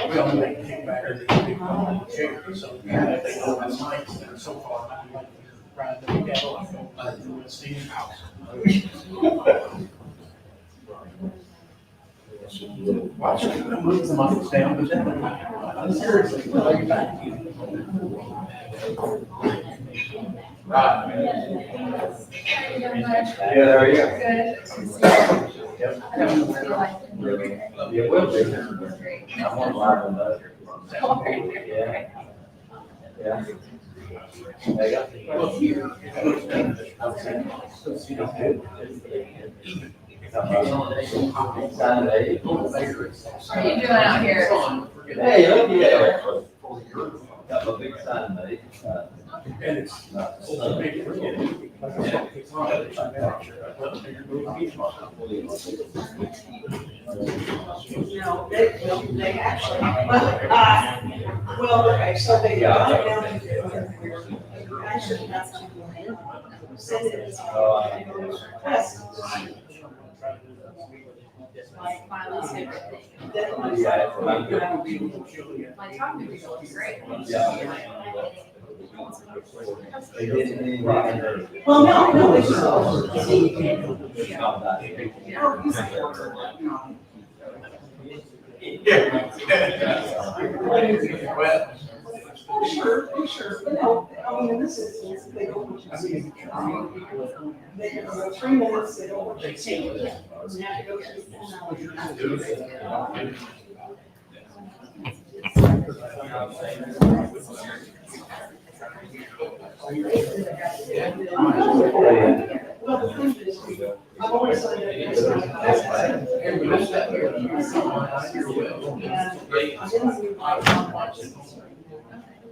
We only make kick back or the big chair, so they know my mics that are so far behind, like, ride the devil, I go, see his house. Watch it, move the mics down, but then, seriously, like back. Right. Yeah, there you go. Yep. You will be. I'm on live on that. Yeah. Yeah. There you go. Sign it. What are you doing out here? Hey, look at that. Got a big sign, mate. And it's not. No, they actually, well, okay, so they got it down and actually have to send it as a request. Like, finally say everything. Yeah. Like, talking to people is great. They didn't need. Well, no, they just. Sure, no, I mean, in this instance, they don't want you to see. They can go 3 minutes, they don't want you to see. You have to go through 10 hours. Well, the thing is, I've always said that.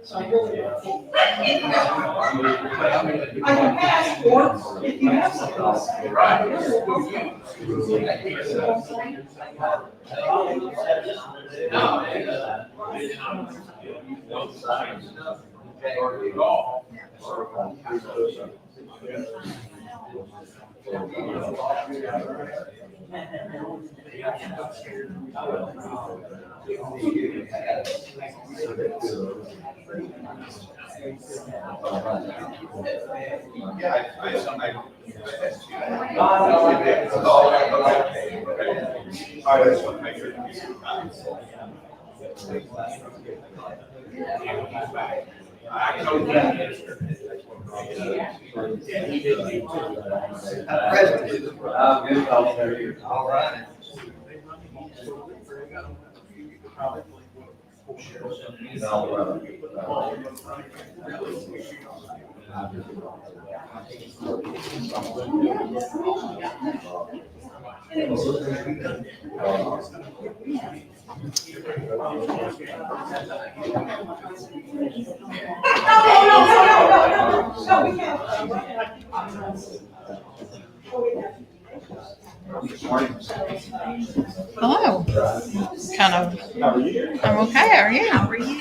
So I really don't think. I can pass, or if you have something else. All right. Hello. Kind of. How are you? I'm okay. How are you? How are you?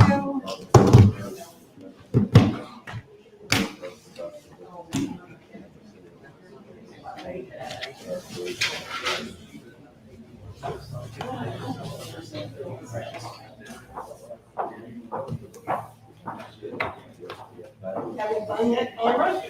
Having fun yet, Laura?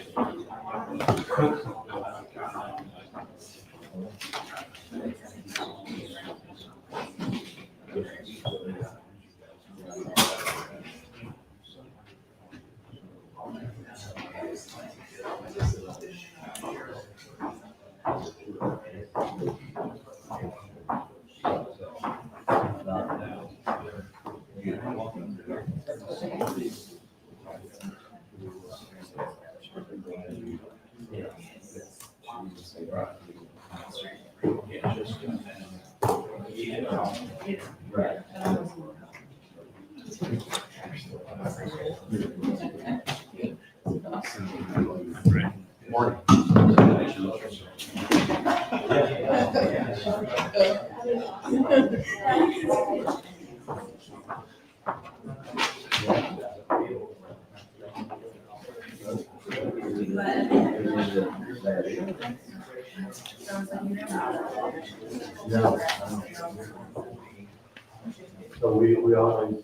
So we always.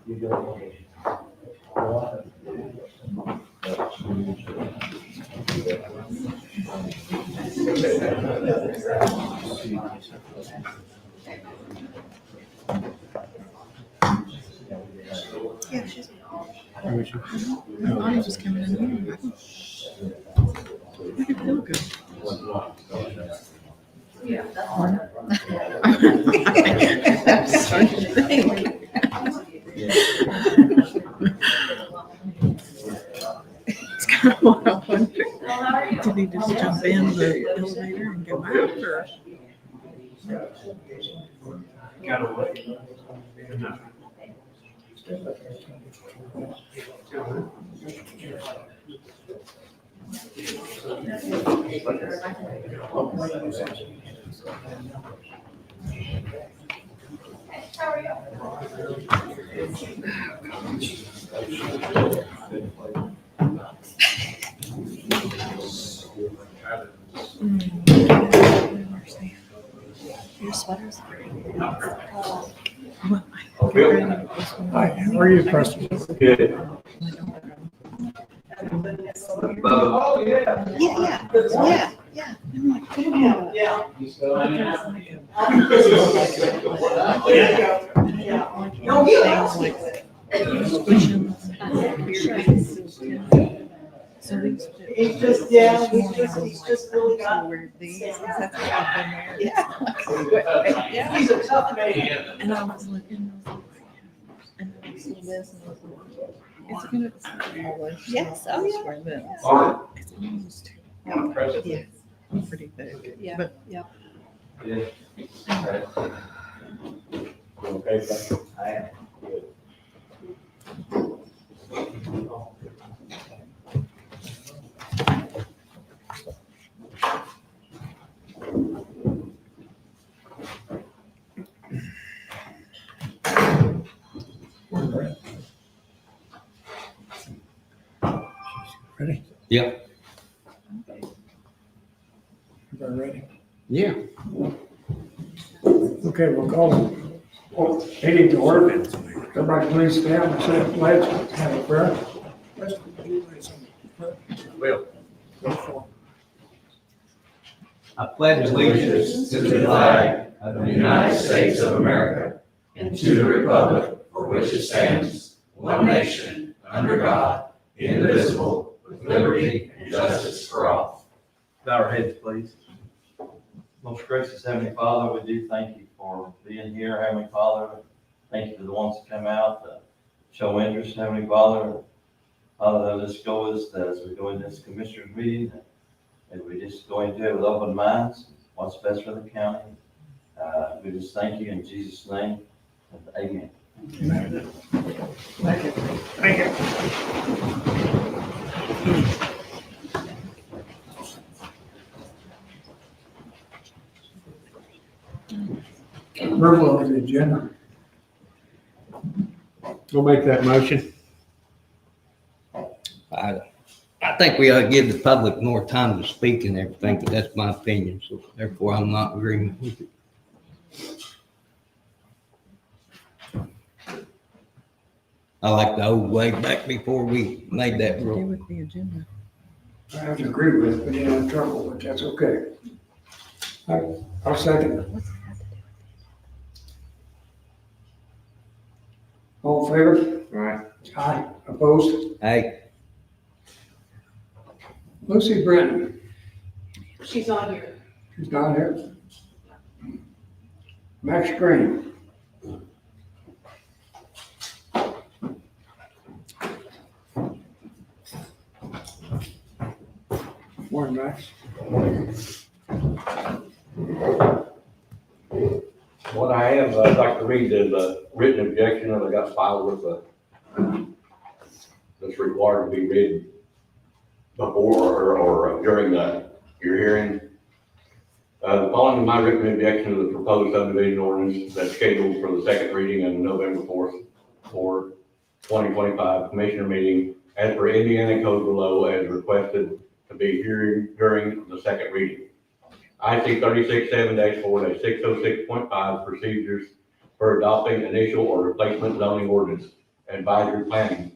You go. Yeah, she's. Bonnie was coming in here. I could feel good. Yeah, that's That's what you think. It's kind of what I wonder. Well, how are you? Did he just jump in the elevator and go out, or? How are you? Your sweater's. Hi, how are you, Preston? Good. Oh, yeah. Yeah. I'm like, come on. Yeah. Yeah. No, you asked me. So these. He's just really got. Yeah. He's a tough man. And I was looking, and I was seeing this, and I was like, it's gonna. Yes, oh yeah. It's almost. Yeah, pretty big. Yeah. But Yeah. Okay, thank you. I am. Good. Ready? Yep. Everybody ready? Yeah. Okay, we'll call meeting to order. Everybody please stand and say the pledge. Have a prayer. Will. I pledge allegiance to the flag of the United States of America and to the republic for which it stands, one nation, under God, indivisible, with liberty and justice for all. Bow our heads, please. Most gracious Heavenly Father, we do thank you for being here, Heavenly Father. Thank you for the ones that come out to show interest, Heavenly Father. Father, let us go as we go into this commissioner's meeting, and we just go into it with open minds, what's best for the county. We just thank you in Jesus' name, and amen. Thank you. Thank you. Approval of the agenda. We'll make that motion. I think we ought to give the public more time to speak and everything, but that's my opinion, so therefore I'm not agreeing with it. I like the old way back before we made that do rule. with the agenda. I have to agree with it, but you have trouble, but that's okay. I'll second it. What's that have to do All in favor? Right. Aye. Opposed? Hey, Lucy Brennan, She's on here. she's not here. Max Greene. Morning, Max. What I have, I'd like to read the written objection that I got filed with that's required to be read before or during your hearing. The following is my written objection to the proposed subdivision ordinance that's scheduled for the second reading on November 4th, 2025 commissioner meeting as per Indiana code below as requested to be hearing during the second reading. IC 36-7-4-606.5 procedures for adopting initial or replacement zoning ordinance. Advisory planning.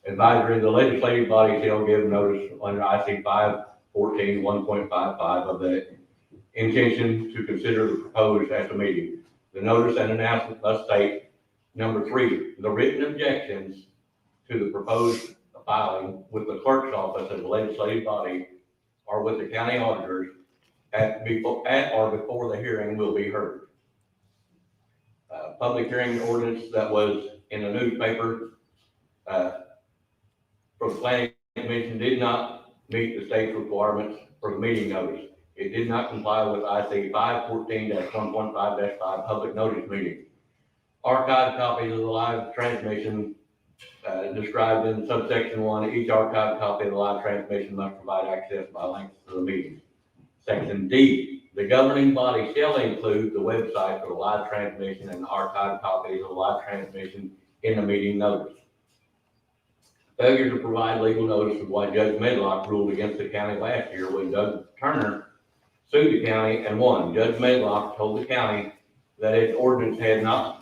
Advisory, the legislative body shall give notice under IC 514-1.55 of the intention to consider the proposed at the meeting. The notice and announcement must state, number 3, the written objections to the proposed filing with the clerk's office as the legislative body or with the county auditors at or before the hearing will be heard. Public hearing ordinance that was in the newspaper for the planning commission did not meet the state's requirements for the meeting notice. It did not comply with IC 514-1.5-5 public notice meeting. Archived copies of the live transmission described in subsection 1, each archived copy of the live transmission must provide access by links to the meeting. Section D, the governing body shall include the website for the live transmission and archived copies of the live transmission in the meeting notice. Failure to provide legal notice of why Judge Medlock ruled against the county last year when Doug Turner sued the county and won. Judge Medlock told the county that its ordinance had no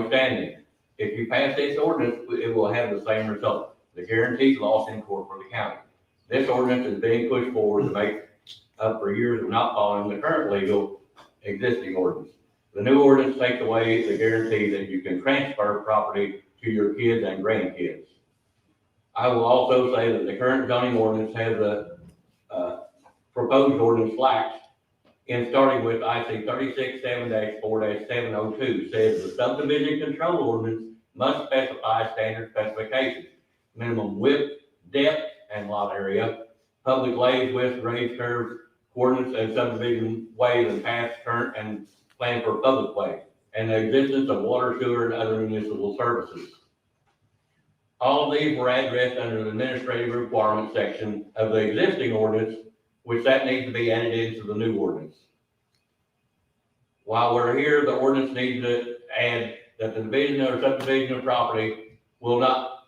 standing. If you pass this ordinance, it will have the same result. The guaranteed loss in court for the county. This ordinance is being pushed forward to make up for years of not following the current legal existing ordinance. The new ordinance takes away the guarantee that you can transfer property to your kids and grandkids. I will also say that the current zoning ordinance has a proposed ordinance lacks in starting with IC 36-7-4-702 says the subdivision control ordinance must specify standard specifications, minimum width, depth, and lot area, public lays, width, grade curves, coordinates, and subdivision ways and paths, current and plan for public ways, and the existence of water, sewer, and other municipal services. All of these were addressed under the administrative requirements section of the existing ordinance, which that needs to be added into the new ordinance. While we're here, the ordinance needs to add that the division or subdivision of property will not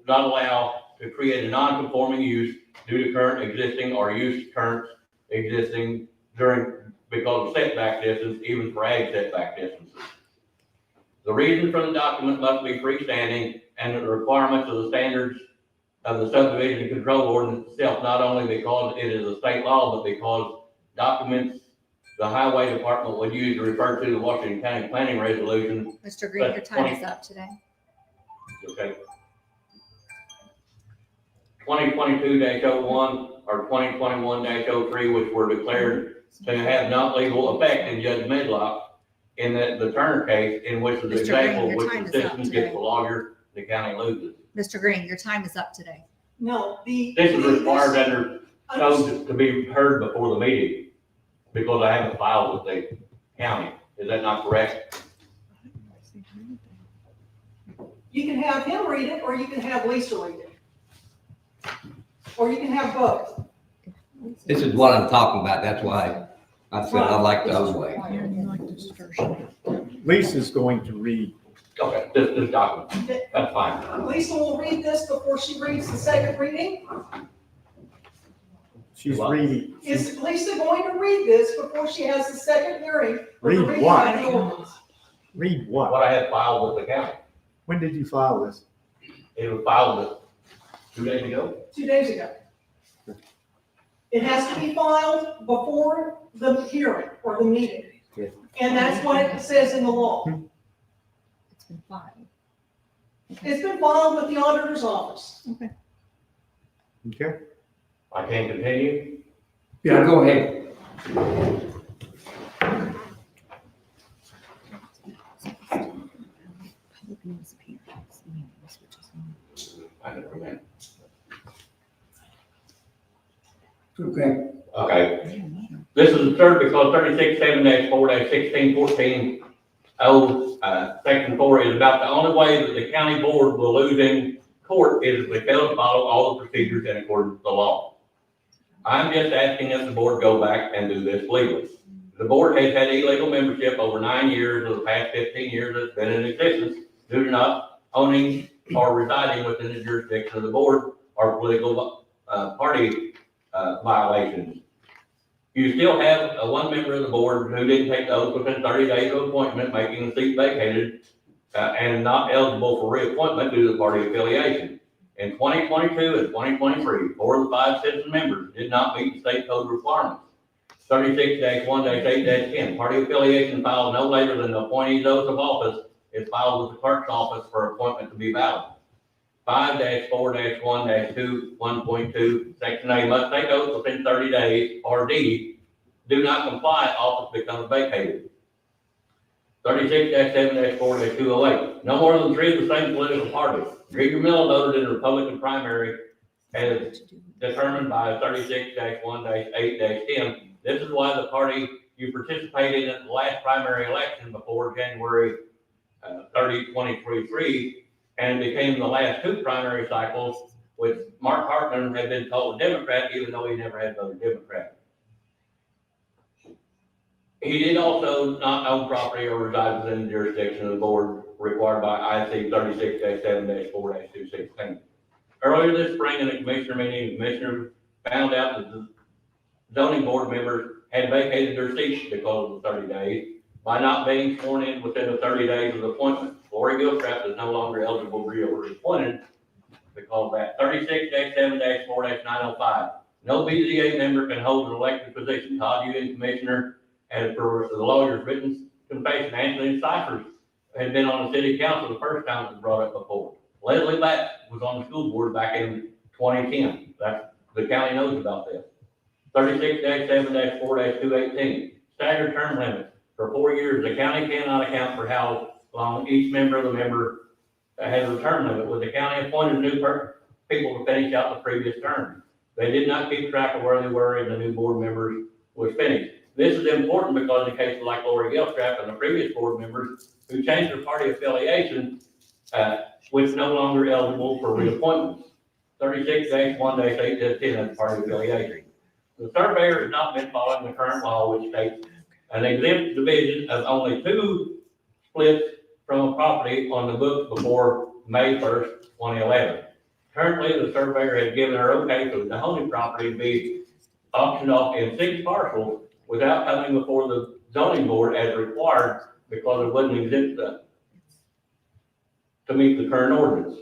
allow to create a non-conforming use due to current existing or use current existing because of setback distance, even for ag setback distances. The reason for the document must be freestanding and the requirements of the standards of the subdivision control ordinance itself, not only because it is a state law, but because documents the highway department would use to refer to the Washington County Planning Resolution. Mr. Greene, your time is up today. Okay. 2022-01 or 2021-03, which were declared to have not legal effect in Judge Medlock in the Turner case, in which is the Mr. example Greene, of your which time the is up citizen today. gets the lawyer, the county loses. Mr. Greene, your time is up today. No, This is required under code to be heard before the meeting, because I haven't filed with the county. Is that not correct? You can have him read it, or you can have Lisa read it. Or you can have both. This is what I'm talking about. That's why I said I like the other way. Yeah, you like this first. Lisa's going to read. Okay, this document, that's fine. Lisa will read this before she reads the second reading. She's What? reading. Is Lisa going to read this before she has the second hearing? for the Read reading what? of the ordinance? Read what? What I have filed with the county, When did you file this? it was filed 2 days ago. 2 days ago. It has to be filed before the hearing or the meeting. Okay. And that's what it says in the law. It's been filed. It's been filed with the auditor's office. Okay. I can continue. Yeah, go ahead. Public notice of hearings, meetings, which is I can remember. Okay. Okay, this is the third because 36-7-4-1614 section 4 is about the only way that the county board will lose in court is if they fail to follow all the procedures in accordance with the law. I'm just asking that the board go back and do this legally. The board has had illegal membership over 9 years of the past 15 years it's been in existence due to not owning or residing within the jurisdiction of the board or political party violations. You still have one member of the board who didn't take the oath within 30 days of appointment, making the seat vacated, and not eligible for reappointment due to party affiliation. In 2022 and 2023, 4 of the 5 citizen members did not meet the state code requirements. 36-1-8-10, party affiliation filed no later than the appointee's oath of office is filed with the clerk's office for appointment to be valid. 5-4-1-2-1.2, Section A, must take oath within 30 days, or D, do not comply, office becomes vacated. 36-7-4-208, no more than 3 of the same political party. Greene voted in the Republican primary as determined by 36-1-8-10. This is why the party you participated in the last primary election before January 30, 2023, and became the last 2 primary cycles, which Mark Hartman had been called a Democrat, even though he never had voted Democrat. He did also not own property or reside within the jurisdiction of the board required by IC 36-7-4-216. Earlier this spring in a commissioner meeting, the commissioner found out that the zoning board members had vacated their seats because of the 30 days by not being sworn in within the 30 days of the appointment. Lori Gilstrap is no longer eligible to be reappointed because of that. 36-7-4-905. No BZA member can hold an elected position. Todd Ewing, commissioner, and for the lawyer's written confession, Anthony Cyphers had been on the city council the first time it was brought up before. Leslie Batt was on the school board back in 2010. The county knows about this. 36-7-4-218. Staggered term limit. For 4 years, the county cannot account for how long each member of the member has a term limit, with the county appointed new people to finish out the previous term. They did not keep track of where they were and the new board members was finished. This is important because in cases like Lori Gilstrap and the previous board members who changed their party affiliation, was no longer eligible for reappointments. 36-1-8-10 party affiliation. The surveyor has not been following the current law, which states an exempt division of only 2 splits from a property on the books before May 1st, 2011. Currently, the surveyor has given her okay for the Mahoney property to be auctioned off in 6 parcels without coming before the zoning board as required because it wasn't exempt to meet the current ordinance.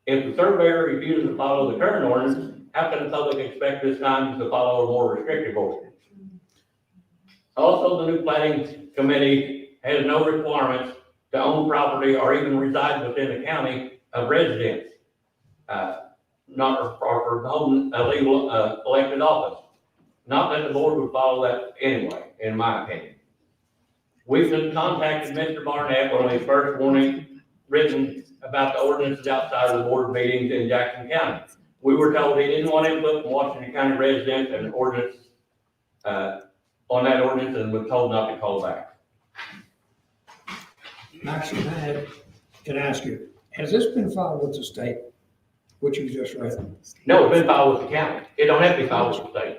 If the surveyor refuses to follow the current ordinance, how can the public expect this time to follow a more restrictive ordinance? Also, the new planning committee has no requirements to own property or even reside within the county of residence, not for holding a legal elected office. Not that the board would follow that anyway, in my opinion. We've been contacted Mr. Barnett on his first warning written about the ordinances outside of the board meetings in Jackson County. We were told he didn't want input from Washington County residents and ordinance on that ordinance, and was told not to call back. Max, can I ask you, has this been filed with the state, what you just read? No, it's been filed with the county. It don't have to be filed with the state.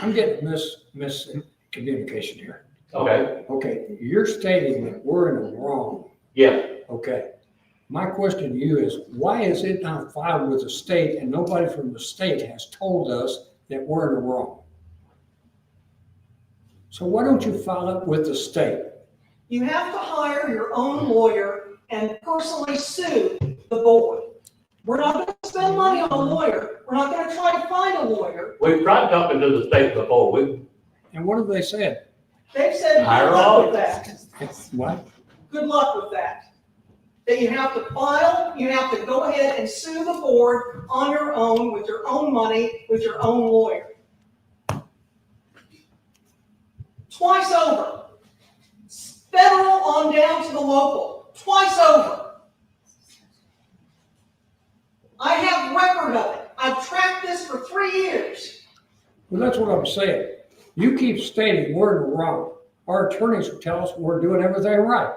I'm getting miscommunication here. Okay, Okay, you're stating that we're in the wrong. yes. Okay. My question to you is, why is it not filed with the state and nobody from the state has told us that we're in the wrong? So why don't you file it with the state? You have to hire your own lawyer and personally sue the board. We're not going to spend money on a lawyer. We're not going to try to find a lawyer. We've tried talking to the state before. And what have they said? They've said, Hire good a luck lawyer. with that. What? Good luck with that. That you have to file, you have to go ahead and sue the board on your own, with your own money, with your own lawyer. Twice over. Federal on down to the local. Twice over. I have record of it. I've tracked this for 3 years. Well, that's what I'm saying. You keep stating we're in the wrong. Our attorneys will tell us we're doing everything right.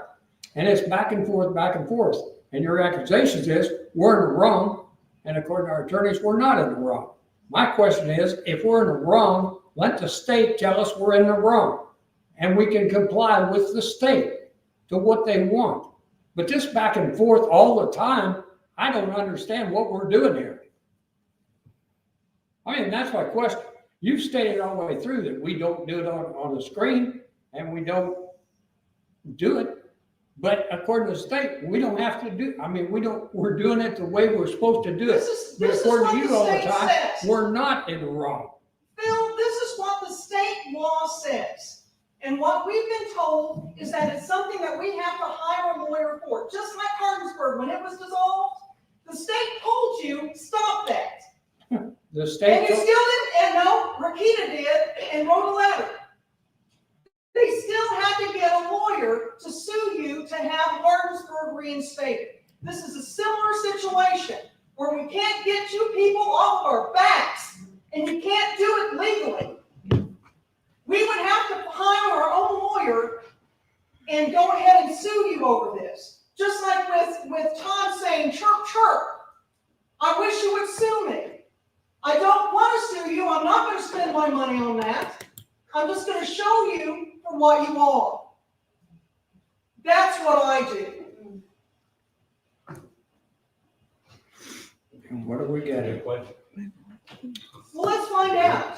And it's back and forth, back and forth. And your accusations is we're in the wrong. And according to our attorneys, we're not in the wrong. My question is, if we're in the wrong, let the state tell us we're in the wrong. And we can comply with the state to what they want. But this back and forth all the time, I don't understand what we're doing here. I mean, that's my question. You've stated all the way through that we don't do it on the screen and we don't do it. But according to the state, we don't have to do, I mean, we're doing it the way we're supposed to do it. But This is according what to you the all the state time, says. we're not in the wrong. Phil, this is what the state law says. And what we've been told is that it's something that we have to hire a lawyer for. Just like Hoskins, when it was dissolved, the state told you, stop that. The And state, you still didn't, and no, Rakita did, and wrote a letter. They still had to get a lawyer to sue you to have Hoskins reinstated. This is a similar situation where we can't get you people off of our backs, and you can't do it legally. We would have to hire our own lawyer and go ahead and sue you over this. Just like with Todd saying, chirp, chirp. I wish you would sue me. I don't want to sue you. I'm not going to spend my money on that. I'm just going to show you for what you are. That's what I do. what are we getting? Well, let's find out.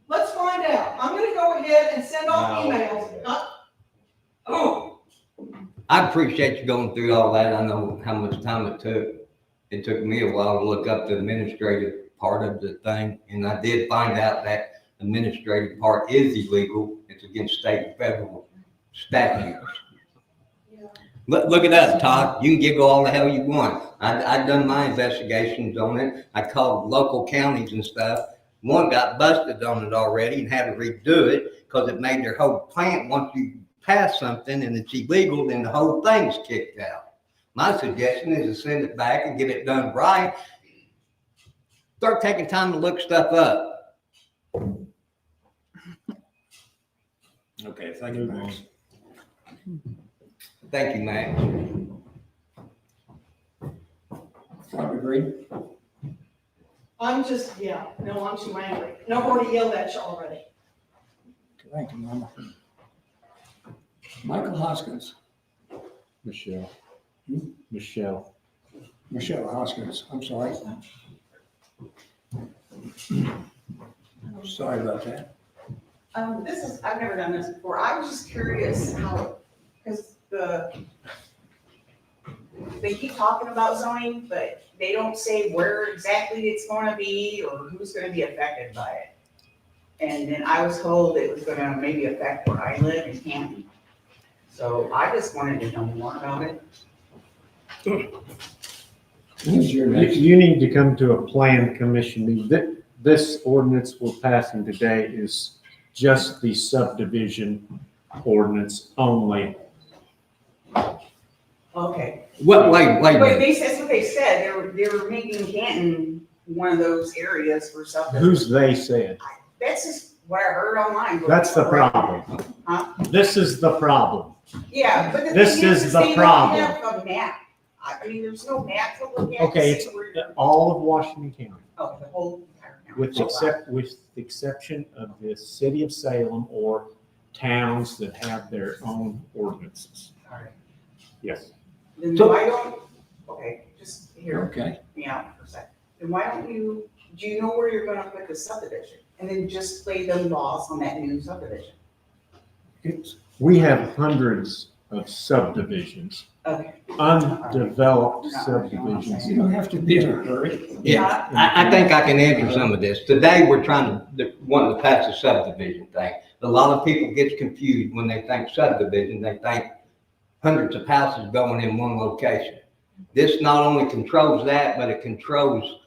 Let's find out. I'm going to go ahead and send off emails. Oh, I appreciate you going through all that. I know how much time it took. It took me a while to look up the administrative part of the thing, and I did find out that administrative part is illegal. It's against state and federal statutes. Look it up, Todd. You can giggle all the hell you want. I've done my investigations on it. I called local counties and stuff. One got busted on it already and had to redo it because it made their whole plant, once you pass something and it's illegal, then the whole thing's kicked out. My suggestion is to send it back and get it done right. Start taking time to look stuff up. Okay, thank you, Max. Thank you, Max. Robert Greene? I'm just, no, I'm too angry. No, I've already yelled at you already. Thank you, Mama. Michael Hoskins. Michelle. Hmm? Michelle. Michelle Hoskins, I'm sorry. Sorry about that. I've never done this before. I was just curious how, because they keep talking about zoning, but they don't say where exactly it's gonna be or who's gonna be affected by it. And then I was told it was gonna maybe affect where I live in Canton. So I just wanted to know more about it. Who's your next? You need to come to a plan commission meeting. This ordinance we're passing today is just the subdivision ordinance only. Okay. Wait. But that's what they said. They were making Canton one of those areas for subdivision. Who's they said? That's just what I heard online. That's the problem. Huh? This is the problem. Yeah, but the This thing is the they don't problem. have a map. I mean, there's no map to look at. Okay, to it's see where you're- all of Washington County, Oh, the whole entire county. with Oh, wow. the exception of the city of Salem or towns that have their own ordinances. All right. Yes. Then So- why don't, okay, just hear Okay. me out for a second. Then why don't you, do you know where you're gonna put the subdivision? And then just lay the laws on that new subdivision. We have hundreds of subdivisions, Okay. undeveloped No, subdivisions. You don't have to be in a hurry. Yeah, I think I can answer some of this. Today, we're wanting to pass a subdivision thing. A lot of people get confused when they think subdivision, they think hundreds of houses going in one location. This not only controls that, but it controls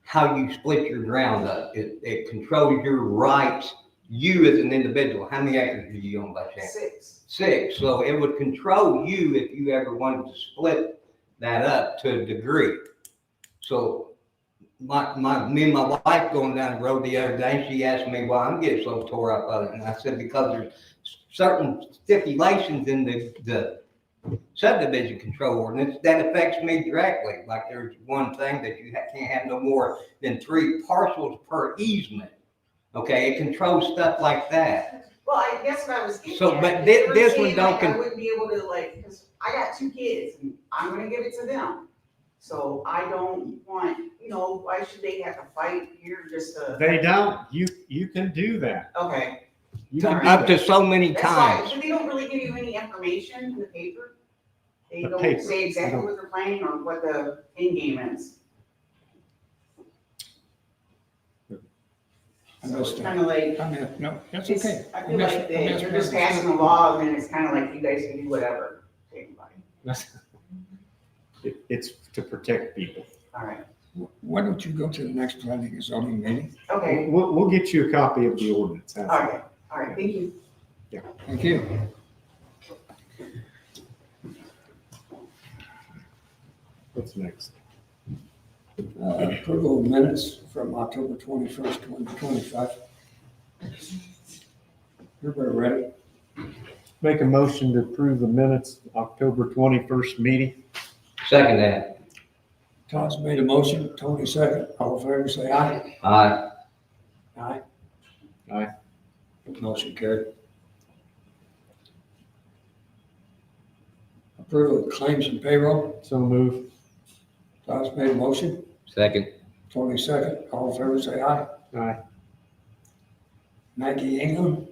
how you split your ground up. It controls your rights, you as an individual. How many acres do you own by chance? 6. 6. So it would control you if you ever wanted to split that up to a degree. So me and my wife going down the road the other day, she asked me why I'm getting so tore up of it. And I said, because there's certain stipulations in the subdivision control ordinance that affects me directly. Like there's one thing that you can't have no more than 3 parcels per easement. Okay, it controls stuff like that. Well, I guess what I was getting So, at, but is they were this saying, one don't like, I wouldn't be able to, like, because I got 2 kids and I'm gonna give it to them. So I don't want, why should they have to fight here just to, They don't, you can do that. okay. You can do Up that. to so many That's why, times. but they don't really give you any information in the paper. They The don't paper, say they exactly don't. what they're planning or what the end game is. I So missed it's that. kind of like, I mean, no, that's it's, okay. I feel like that you're just passing a law and then it's kind of like you guys can do whatever to anybody. It's to protect people. All right, Why don't you go to the next planning and zoning meeting? okay, We'll get you a copy of the ordinance. How's all that? right, thank you. Thank you. What's next? Approval of minutes from October 21st, 2025. Everybody ready? Make a motion to approve the minutes, October 21st meeting. Second that. Todd's made a motion, Tony second. All in favor, say aye. Aye. Aye. Aye. Motion carried. Approval of claims and payroll. So move. Todd's made a motion, Second. Tony second. All in favor, say aye. Aye. Maggie Ingham.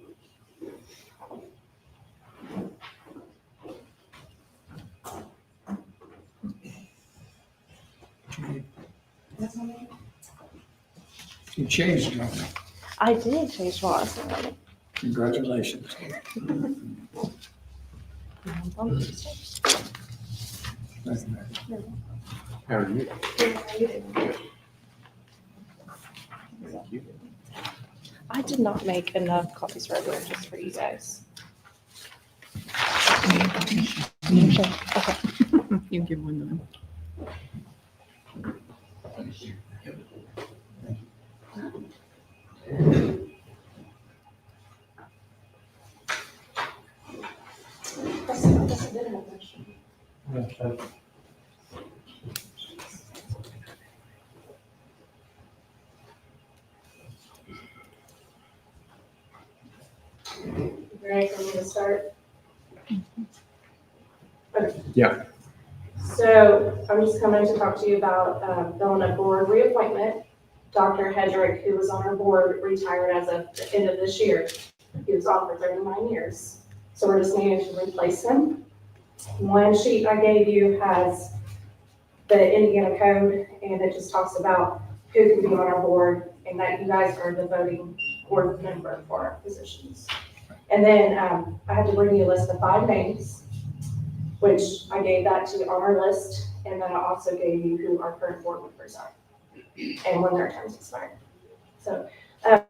You changed it, haven't you? I did change my last name. Congratulations. Thank you, Maggie. How are you? I did not make enough copies for everyone, just for you guys. Okay. You can give one to them. Ready for me to start? Okay. Yeah. So I'm just coming to talk to you about filling a board reappointment. Dr. Hedrick, who was on our board, retired as of the end of this year. He was on for 39 years. So we're just needing to replace him. One sheet I gave you has the Indiana code, and it just talks about who can be on our board and that you guys are the voting board member for our positions. And then I had to bring you a list of 5 names, which I gave that to on our list, and then I also gave you who our current board members are and when their terms expire. So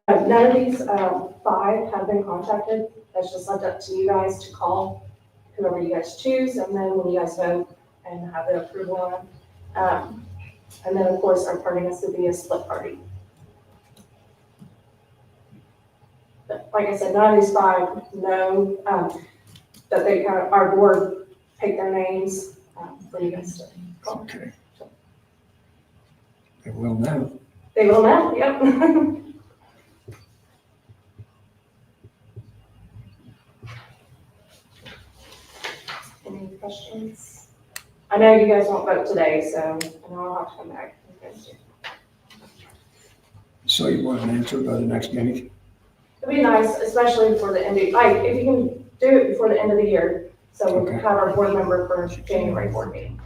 none of these 5 have been contacted. That's just left up to you guys to call whoever you guys choose, and then when you guys vote and have the approval on them. And then, of course, our party has to be a split party. But like I said, none of these 5 know that they kind of, our board pick their names for you guys to call. Okay. They will know. They will know, yep. Any questions? I know you guys won't vote today, so I know I'll have to come back. So you want an answer by the next meeting? It'd be nice, especially for the end of, like, if you can do it before the end of the year, so we can have our board member for January board meeting.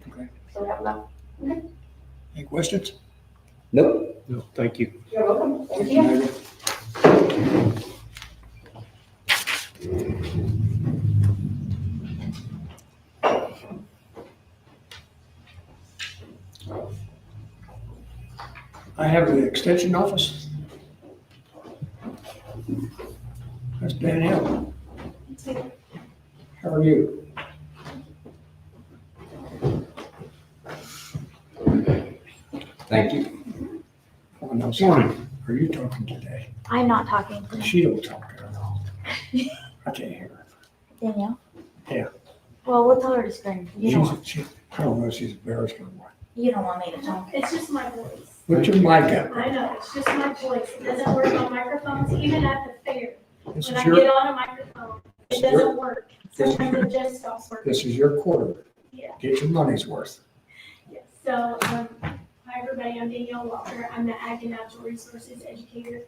Okay. So we have enough. Okay. Any questions? Nope. No, thank you. You're welcome. Thank you. Maggie. I have the extension office. That's Danielle. How are you? Thank you. Oh, no, sorry. Are you talking today? I'm not talking to She don't talk at all. I can't hear her. Danielle. Yeah. Well, we'll tell her to scream. You don't, I don't know, she's embarrassed or what. you don't want me to talk. It's just my voice. Put your mic up. I know, it's just my voice. It doesn't work on microphones, even at the fair. This When is I your, get on a microphone, it doesn't work. this is Sometimes it just stops working. this is your quarter. Yeah. Get your money's worth. So, hi everybody, I'm Danielle Walker. I'm the Ag and Natural Resources Educator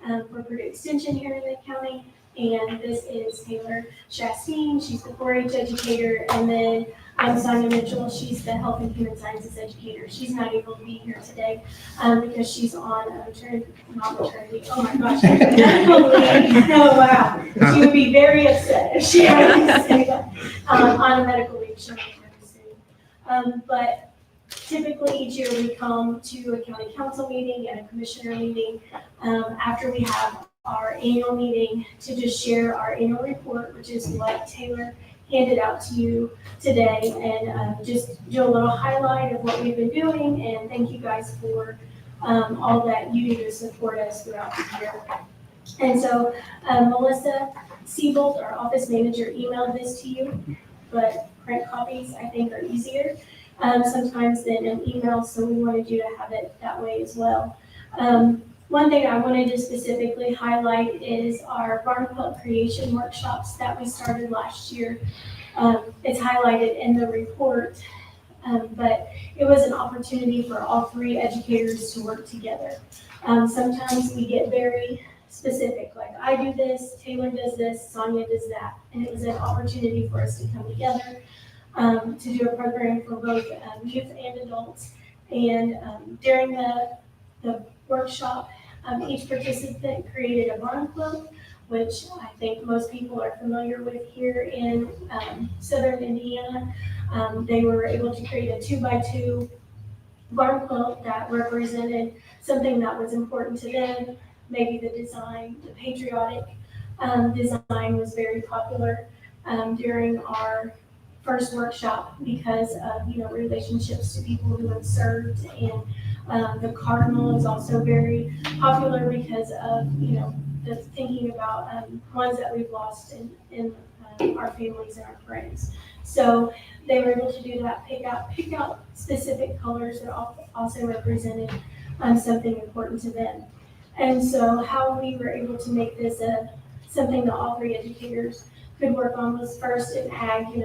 for Purdue Extension here in the county. And this is Taylor Chastain. She's the 4-H educator. And then I'm Sonia Mitchell. She's the Health and Human Sciences educator. She's not able to be here today because she's on maternity. Oh my gosh. Medical leave. Oh wow. She would be very upset if she had to say that. On a medical leave. She'll be very soon. But typically each year we come to a county council meeting and a commissioner meeting after we have our annual meeting to just share our annual report, which is what Taylor handed out to you today, and just do a little highlight of what we've been doing, and thank you guys for all that you do to support us throughout the year. And so Melissa Siebold, our office manager, emailed this to you, but print copies I think are easier sometimes than an email, so we wanted you to have it that way as well. One thing I wanted to specifically highlight is our barn club creation workshops that we started last year. It's highlighted in the report, but it was an opportunity for all 3 educators to work together. Sometimes we get very specific, like I do this, Taylor does this, Sonia does that, and it was an opportunity for us to come together to do a program for both youth and adults. And during the workshop, each participant created a barn quilt, which I think most people are familiar with here in southern Indiana. They were able to create a 2x2 barn quilt that represented something that was important to them. Maybe the design, the patriotic design was very popular during our first workshop because of relationships to people who have served, and the cardinal is also very popular because of the thinking about ones that we've lost in our families and our friends. So they were able to do that, pick out specific colors that also represented something important to them. And so how we were able to make this something that all 3 educators could work on was first in ag.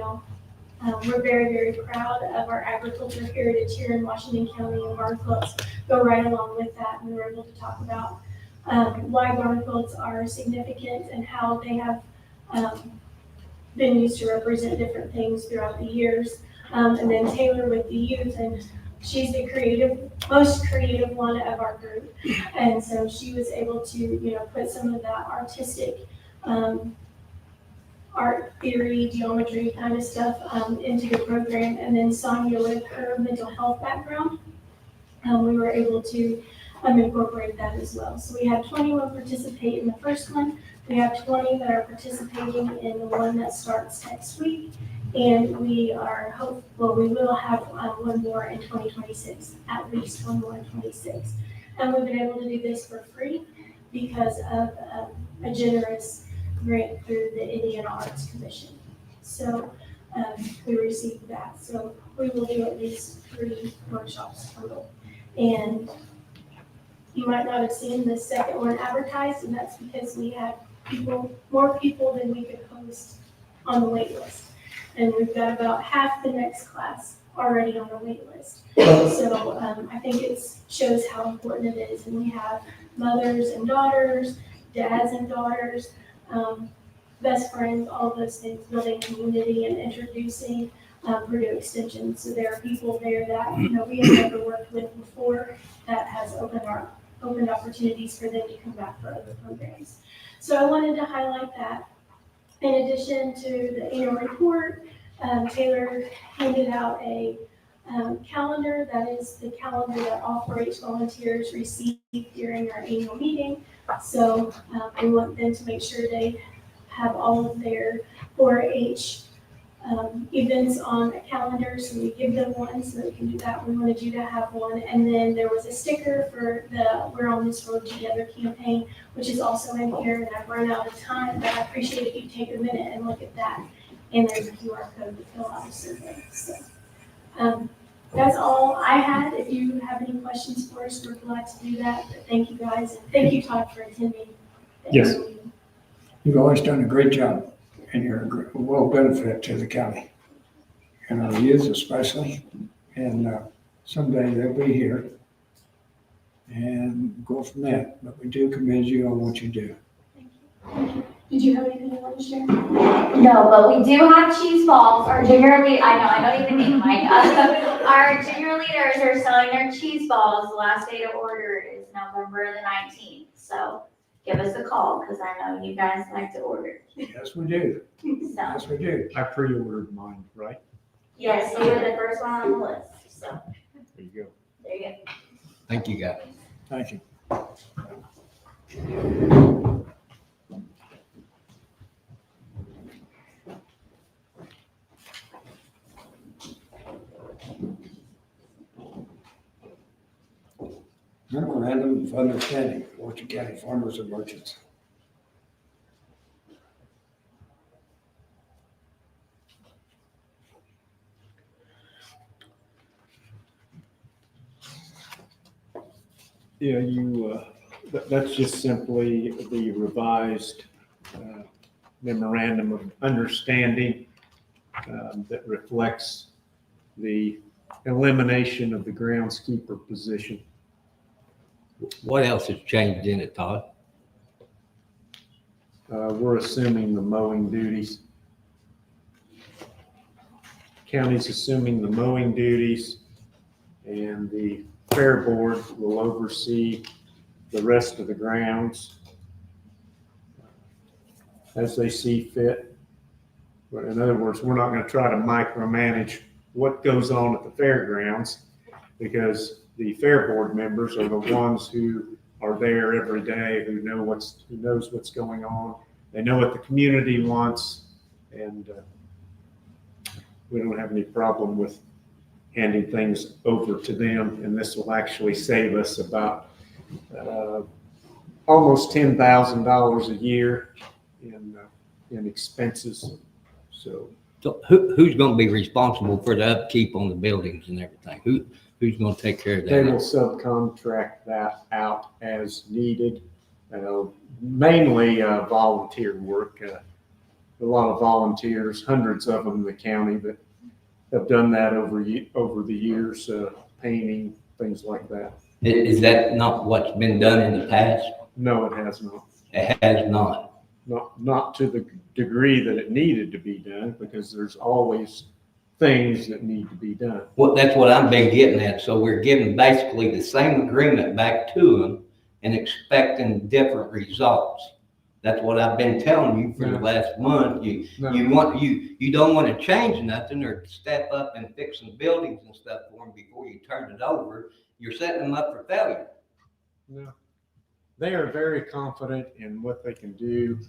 We're very, very proud of our agriculture heritage here in Washington County, and barn quilts go right along with that. And we were able to talk about why barn quilts are significant and how they have been used to represent different things throughout the years. And then Taylor with the youth, and she's the most creative one of our group. And so she was able to, put some of that artistic art theory, geometry kind of stuff into the program. And then Sonia, with her mental health background, we were able to incorporate that as well. So we had 21 participate in the first one. We have 20 that are participating in the one that starts next week. And we will have one more in 2026, at least one more in 26. And we've been able to do this for free because of a generous grant through the Indiana Arts Commission. So we received that. So we will do at least 3 workshops total. And you might not have seen the second one advertised, and that's because we had more people than we could host on the wait list. And we've got about half the next class already on the wait list. So I think it shows how important it is. And we have mothers and daughters, dads and daughters, best friends, all of those things, building community and introducing Purdue Extension. So there are people there that we have never worked with before that has opened opportunities for them to come back for other programs. So I wanted to highlight that. In addition to the annual report, Taylor handed out a calendar. That is the calendar that all 4-H volunteers receive during our annual meeting. So we want them to make sure they have all of their 4-H events on a calendar, so we give them one so they can do that. We wanted you to have one. And then there was a sticker for the We're on This Road Together campaign, which is also in here, and I've run out of time, but I appreciate if you take a minute and look at that. And there's a QR code to fill out a survey. So that's all I had. If you have any questions for us, we're glad to do that. But thank you guys, and thank you, Todd, for attending. Yes. You've always done a great job, and you're a real benefit to the county and our youth especially. And someday they'll be here and go from there. But we do commend you on what you do. Did you have anything you want to share? No, but we do have cheese balls, our junior lead, I don't even need Mike. Our junior leaders are selling their cheese balls. The last day to order is November the 19th. So give us a call, because I know you guys like to order. Yes, we do. So, Yes, we do. I pre-ordered mine, right? yes, you were the first one on the list, so There you go. there you go. Thank you, guys. Thank you. Memorandum of Understanding, Orchard County Farmers and Merchants. Yeah, that's just simply the revised memorandum of understanding that reflects the elimination of the groundskeeper position. What else has changed in it, Todd? We're assuming the mowing duties. County's assuming the mowing duties, and the Fair Board will oversee the rest of the grounds as they see fit. But in other words, we're not going to try to micromanage what goes on at the fairgrounds, because the Fair Board members are the ones who are there every day, who knows what's going on. They know what the community wants, and we don't have any problem with handing things over to them. And this will actually save us about almost $10,000 a year in expenses. So who's going to be responsible for the upkeep on the buildings and everything? Who's going to take care of that? they will subcontract that out as needed. Mainly volunteer work. A lot of volunteers, hundreds of them in the county that have done that over the years, painting, things like that. Is that not what's been done in the past? No, it has not. It has not. Not to the degree that it needed to be done, because there's always things that need to be done. Well, that's what I've been getting at. So we're giving basically the same agreement back to them and expecting different results. That's what I've been telling you for the last month. You don't want to change nothing or step up and fix some buildings and stuff for them before you turn it over. You're setting them up for failure. No. They are very confident in what they can do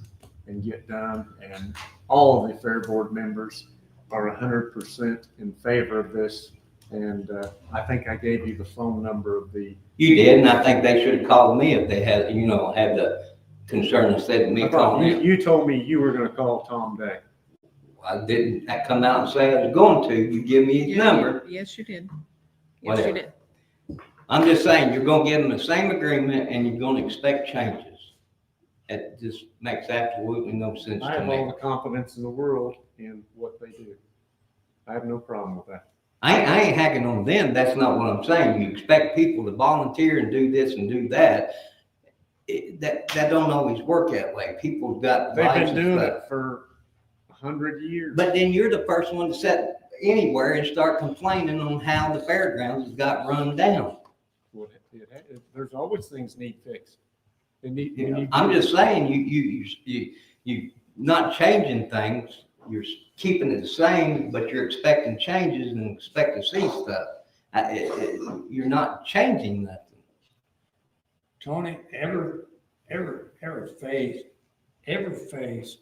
and get done, and all of the Fair Board members are 100% in favor of this. And I think I gave you the phone number of the. You did, and I think they should have called me if they had, had the concern instead of me calling them. You told me you were going to call Tom Day. I didn't come out and say I was going to. You give me his number. Yes, you did. Whatever. Yes, you did. I'm just saying, you're going to give them the same agreement and you're going to expect changes. It just makes absolutely no sense I to have all me. the confidence in the world in what they do. I have no problem with that. I ain't hacking on them. That's not what I'm saying. You expect people to volunteer and do this and do that. That don't always work that way. People's got They've lives been and doing stuff. it for 100 years. But then you're the first one to sit anywhere and start complaining on how the fairgrounds has got run down. There's always things need fixed. They need. I'm just saying, you not changing things. You're keeping it the same, but you're expecting changes and expect to see stuff. You're not changing nothing. Tony, every phase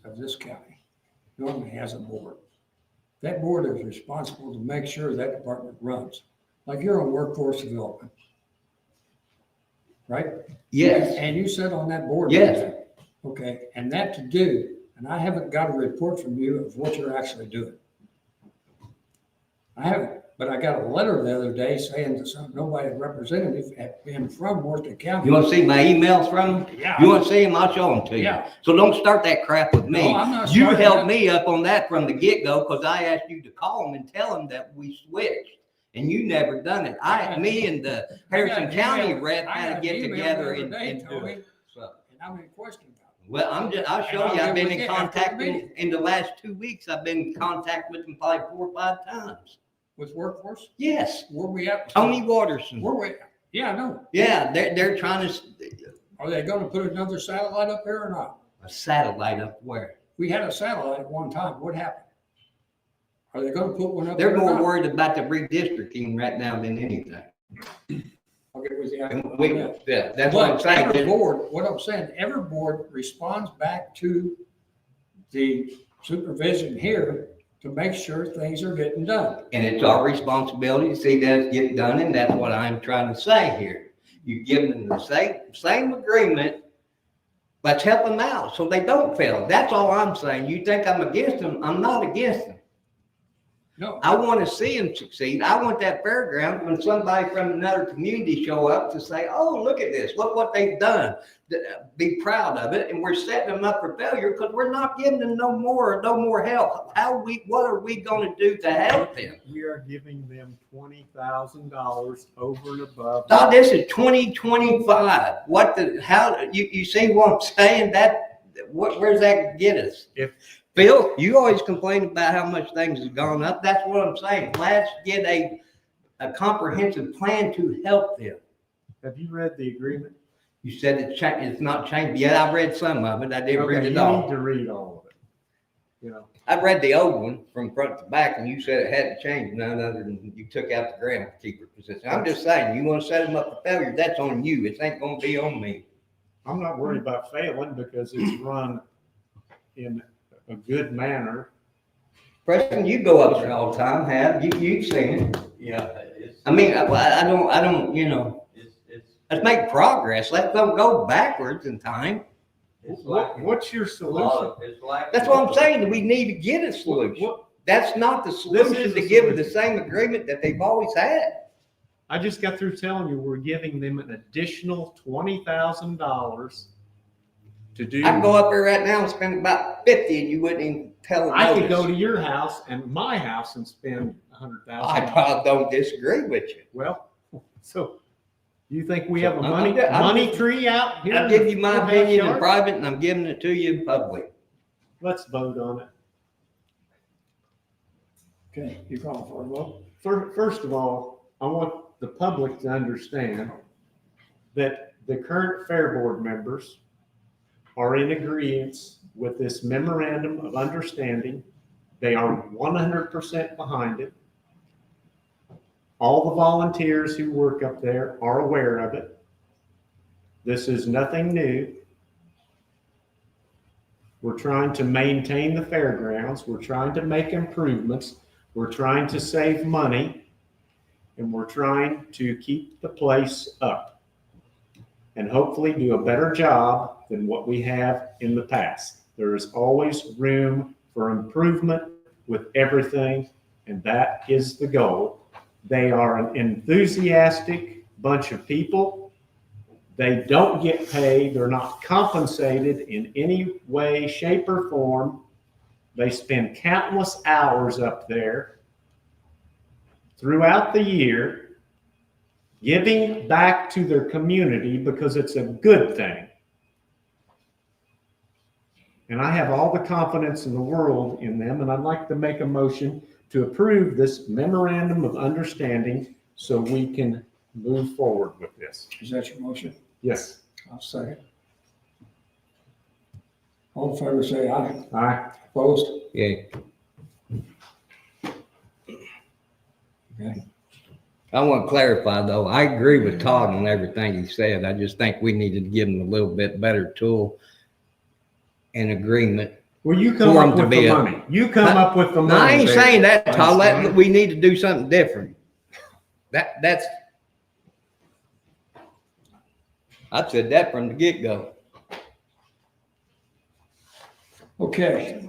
of this county normally has a board. That board is responsible to make sure that department runs. Like you're on workforce development, right? Yes. And you sit on that board. Yes. Okay, and that to do, and I haven't got a report from you of what you're actually doing. I haven't, but I got a letter the other day saying that nobody representative had been from Worcester County. You want to see my emails from them? Yeah. You want to see them? I'll show them to you. Yeah. So don't start that crap with me. No, I'm not You starting held that. me up on that from the get-go because I asked you to call them and tell them that we switched. and you never done it. Me and the Harrison County rep had to get together and do it. So, And I'm in question about it. well, I'll show you, I've been in contact, in the last 2 weeks, I've been in contact with them probably 4 or 5 times. With workforce? Yes, Where we at? Tony Watterson. Where we, yeah, I know. Yeah, they're trying to, Are they gonna put another satellite up there or not? a satellite up where? We had a satellite at one time. What happened? Are they gonna put one up there They're or more not? worried about the redistricting right now than anything. I'll get with you. And yeah, that's what I'm But saying. every board, what I'm saying, every board responds back to the supervision here to make sure things are getting done. And it's our responsibility to see that it get done, and that's what I'm trying to say here. You give them the same agreement, let's help them out so they don't fail. That's all I'm saying. You think I'm against them, I'm not against them. No. I want to see them succeed. I want that fairground when somebody from another community show up to say, oh, look at this, look what they've done. Be proud of it. And we're setting them up for failure because we're not giving them no more help. What are we going to do to help them? We are giving them $20,000 over and above. No, this is 2025. You see what I'm saying? Where's that get us? Phil, you always complain about how much things have gone up. That's what I'm saying. Let's get a comprehensive plan to help them. Have you read the agreement? You said it's not changed. Yeah, I read some of it. I didn't read it You all. need to read all of it. You know, I read the old one from front to back, and you said it hadn't changed none other than you took out the groundskeeper position. I'm just saying, you want to set them up for failure, that's on you. It ain't going to be on me. I'm not worried about failing because it's run in a good manner. Preston, you go up there all the time, you've seen it. Yeah. I mean, I don't, you know, let's make progress. Let's don't go backwards in time. What's your solution? That's what I'm saying. We need to get a solution. That's not the solution to give them the same agreement that they've always had. I just got through telling you, we're giving them an additional $20,000 to do. I can go up there right now and spend about 50 and you wouldn't even tell them. I could go to your house and my house and spend $100,000. I probably don't disagree with you. Well, so you think we have a I'm money tree out here? I'll give you my opinion in private and I'm giving it to you in public. Let's vote on it. Okay, you call for a vote? First of all, I want the public to understand that the current Fair Board members are in agreement with this memorandum of understanding. They are 100% behind it. All the volunteers who work up there are aware of it. This is nothing new. We're trying to maintain the fairgrounds. We're trying to make improvements. We're trying to save money. And we're trying to keep the place up and hopefully do a better job than what we have in the past. There is always room for improvement with everything, and that is the goal. They are an enthusiastic bunch of people. They don't get paid. They're not compensated in any way, shape, or form. They spend countless hours up there throughout the year giving back to their community because it's a good thing. And I have all the confidence in the world in them, and I'd like to make a motion to approve this memorandum of understanding so we can move forward with this. Is that your motion? Yes. I'll second. All in favor, say aye. Aye. Opposed? Yeah. Okay. I want to clarify though, I agree with Todd on everything he said. I just think we needed to give him a little bit better tool and agreement. Well, you come up with the money. You come up with the money. No, I ain't saying that, Todd. Understand? We need to do something different. That's, I said that from the get-go. Okay.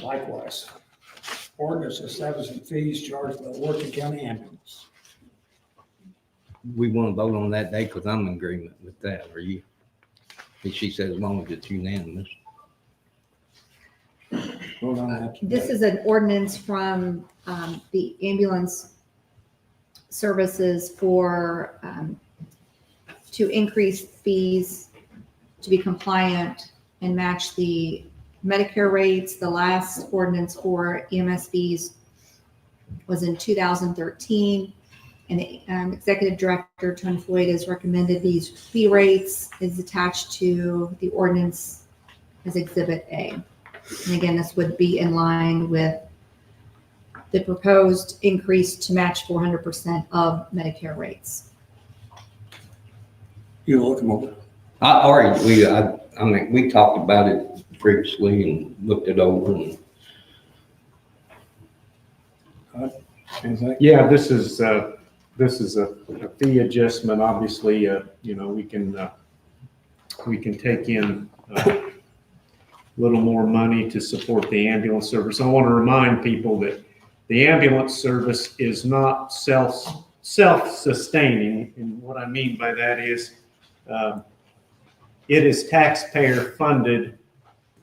Likewise, ordinance establishing fees charged by the Working County ambulance. We want to vote on that day because I'm in agreement with that. Are you? And she said as long as it's unanimous. Vote on that. This is an ordinance from the ambulance services for, to increase fees to be compliant and match the Medicare rates. The last ordinance for EMS fees was in 2013. And the executive director, Tony Floyd, has recommended these fee rates is attached to the ordinance as Exhibit A. And again, this would be in line with the proposed increase to match 400% of Medicare rates. You look them over. I mean, we talked about it previously and looked it over and. Anything? Yeah, this is a fee adjustment. Obviously, you know, we can take in a little more money to support the ambulance service. I want to remind people that the ambulance service is not self-sustaining. And what I mean by that is it is taxpayer funded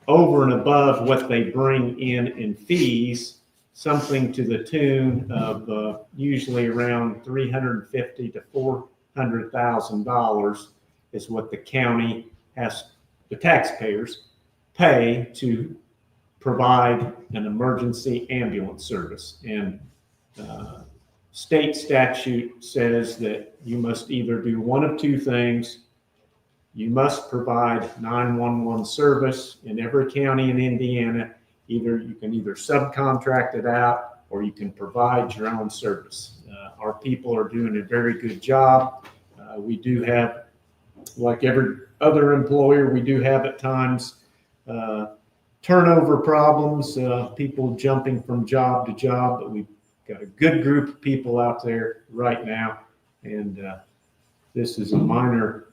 over and above what they bring in fees, something to the tune of usually around $350,000 to $400,000 is what the county has, the taxpayers pay to provide an emergency ambulance service. And state statute says that you must either do one of two things. You must provide 911 service in every county in Indiana. You can either subcontract it out or you can provide your own service. Our people are doing a very good job. We do have, like every other employer, we do have at times turnover problems, people jumping from job to job, but we've got a good group of people out there right now. And this is a minor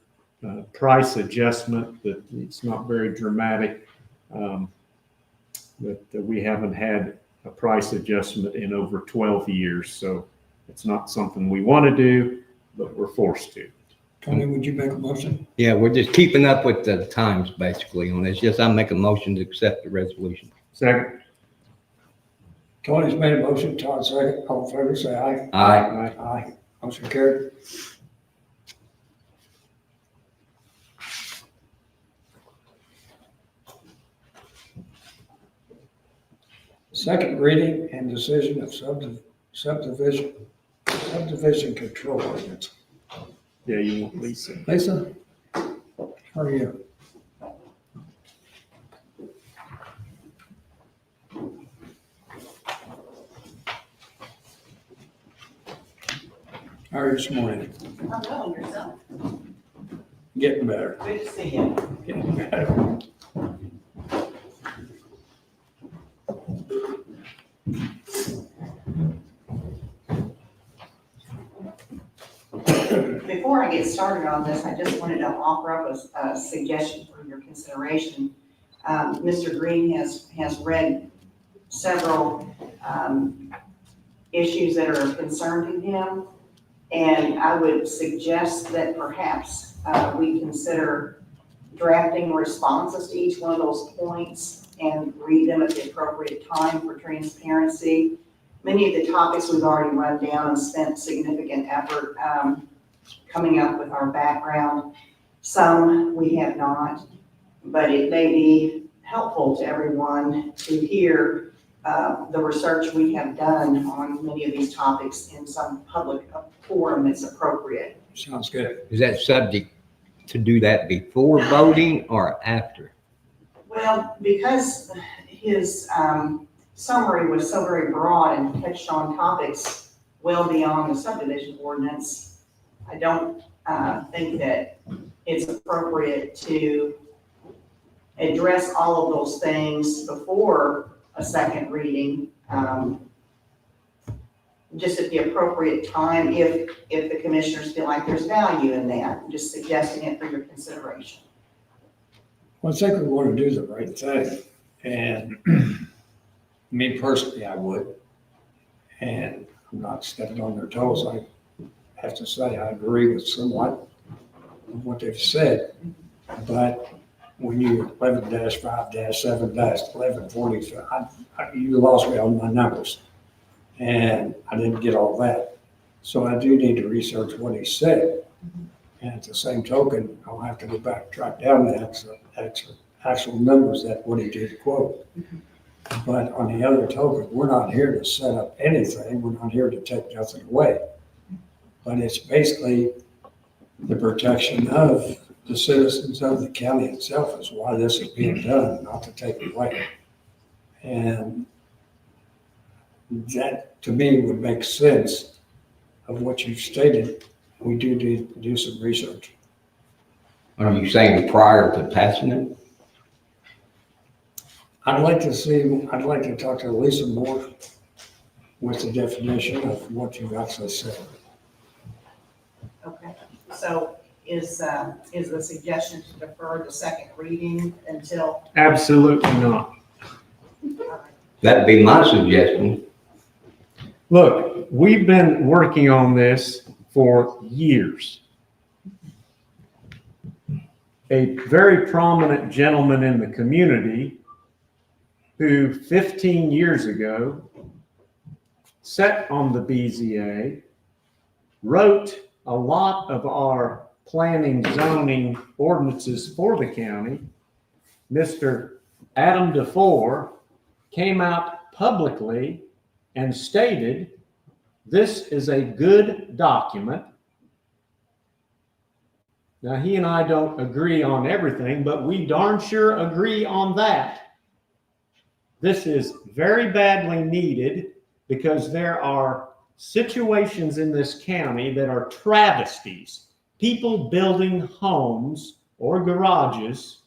price adjustment that it's not very dramatic. But we haven't had a price adjustment in over 12 years. So it's not something we want to do, but we're forced to. Tony, would you make a motion? Yeah, we're just keeping up with the times basically on this. Yes, I make a motion to accept the resolution. Second. Tony's made a motion, Todd second. All in favor, say aye. Aye. Aye. Motion carried. Second reading and decision of subdivision control ordinance. Yeah, you want Lisa. Lisa, how are you? How are you this morning? I'm well, yourself. Getting better. Good to see you. Getting better. Before I get started on this, I just wanted to offer up a suggestion for your consideration. Mr. Greene has read several issues that are of concern to him, and I would suggest that perhaps we consider drafting responses to each one of those points and read them at the appropriate time for transparency. Many of the topics we've already run down and spent significant effort coming up with our background. Some we have not, but it may be helpful to everyone to hear the research we have done on many of these topics in some public forum that's appropriate. Sounds good. Is that subject to do that before voting or after? Well, because his summary was so very broad and touched on topics well beyond the subdivision ordinance, I don't think that it's appropriate to address all of those things before a second reading, just at the appropriate time if the commissioners feel like there's value in that. I'm just suggesting it for your consideration. Well, I think we want to do the right thing. And me personally, I would. And I'm not stepping on their toes. I have to say I agree with somewhat of what they've said. But when you 11-5-7-1145, you lost me on my numbers. And I didn't get all that. So I do need to research what he said. And at the same token, I'll have to go back and track down the actual numbers that what he did quote. But on the other token, we're not here to set up anything. We're not here to take nothing away. But it's basically the protection of the citizens of the county itself is why this is being done, not to take it away. And that, to me, would make sense of what you've stated. We do need to do some research. Are you saying prior to passing it? I'd like to talk to Lisa more with the definition of what you've actually said. Okay, so is the suggestion to defer the second reading until? Absolutely not. That'd be my suggestion. Look, we've been working on this for years. A very prominent gentleman in the community who 15 years ago sat on the BZA, wrote a lot of our planning zoning ordinances for the county, Mr. Adam DeFore, came out publicly and stated, this is a good document. Now, he and I don't agree on everything, but we darn sure agree on that. This is very badly needed because there are situations in this county that are travesties. People building homes or garages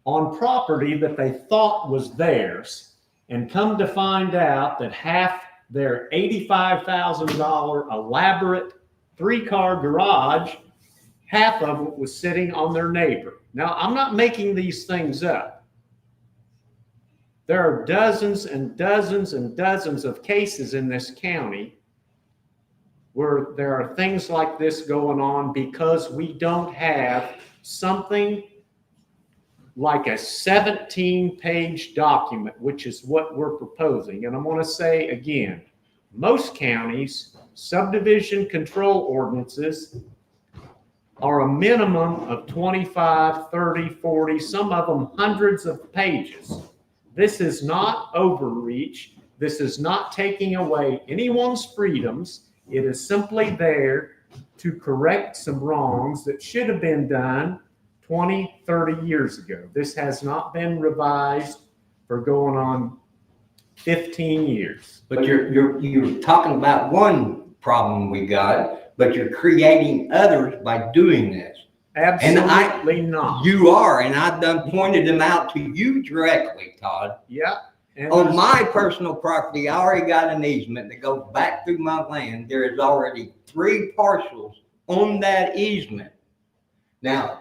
on property that they thought was theirs, and come to find out that half their $85,000 elaborate 3-car garage, half of it was sitting on their neighbor. Now, I'm not making these things up. There are dozens and dozens and dozens of cases in this county where there are things like this going on because we don't have something like a 17-page document, which is what we're proposing. And I'm going to say again, most counties, subdivision control ordinances are a minimum of 25, 30, 40, some of them hundreds of pages. This is not overreach. This is not taking away anyone's freedoms. It is simply there to correct some wrongs that should have been done 20, 30 years ago. This has not been revised for going on 15 years. But you're talking about one problem we got, but you're creating others by doing this. Absolutely not. You are, and I've done pointed them out to you directly, Todd. Yeah. And on my personal property, I already got an easement that goes back through my land. There is already 3 parcels on that easement. Now,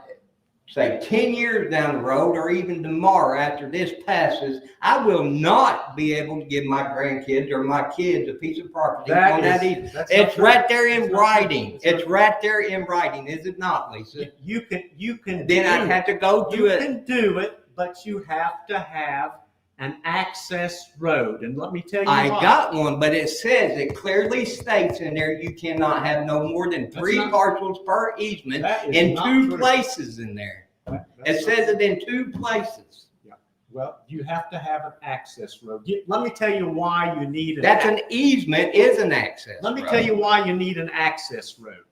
say 10 years down the road, or even tomorrow after this passes, I will not be able to give my grandkids or my kids a piece of property on that easement. It's right there in writing. It's right there in writing, is it not, Lisa? You can. Then I'd have to go to it. You can do it, but you have to have an access road. And let me tell you I got one, but it says, it clearly states in there, you cannot have no more than 3 parcels per easement in 2 places in there. It says it in 2 places. Yeah. Well, you have to have an access road. Let me tell you why you need an easement is an access road. Let me tell you why you need an access road.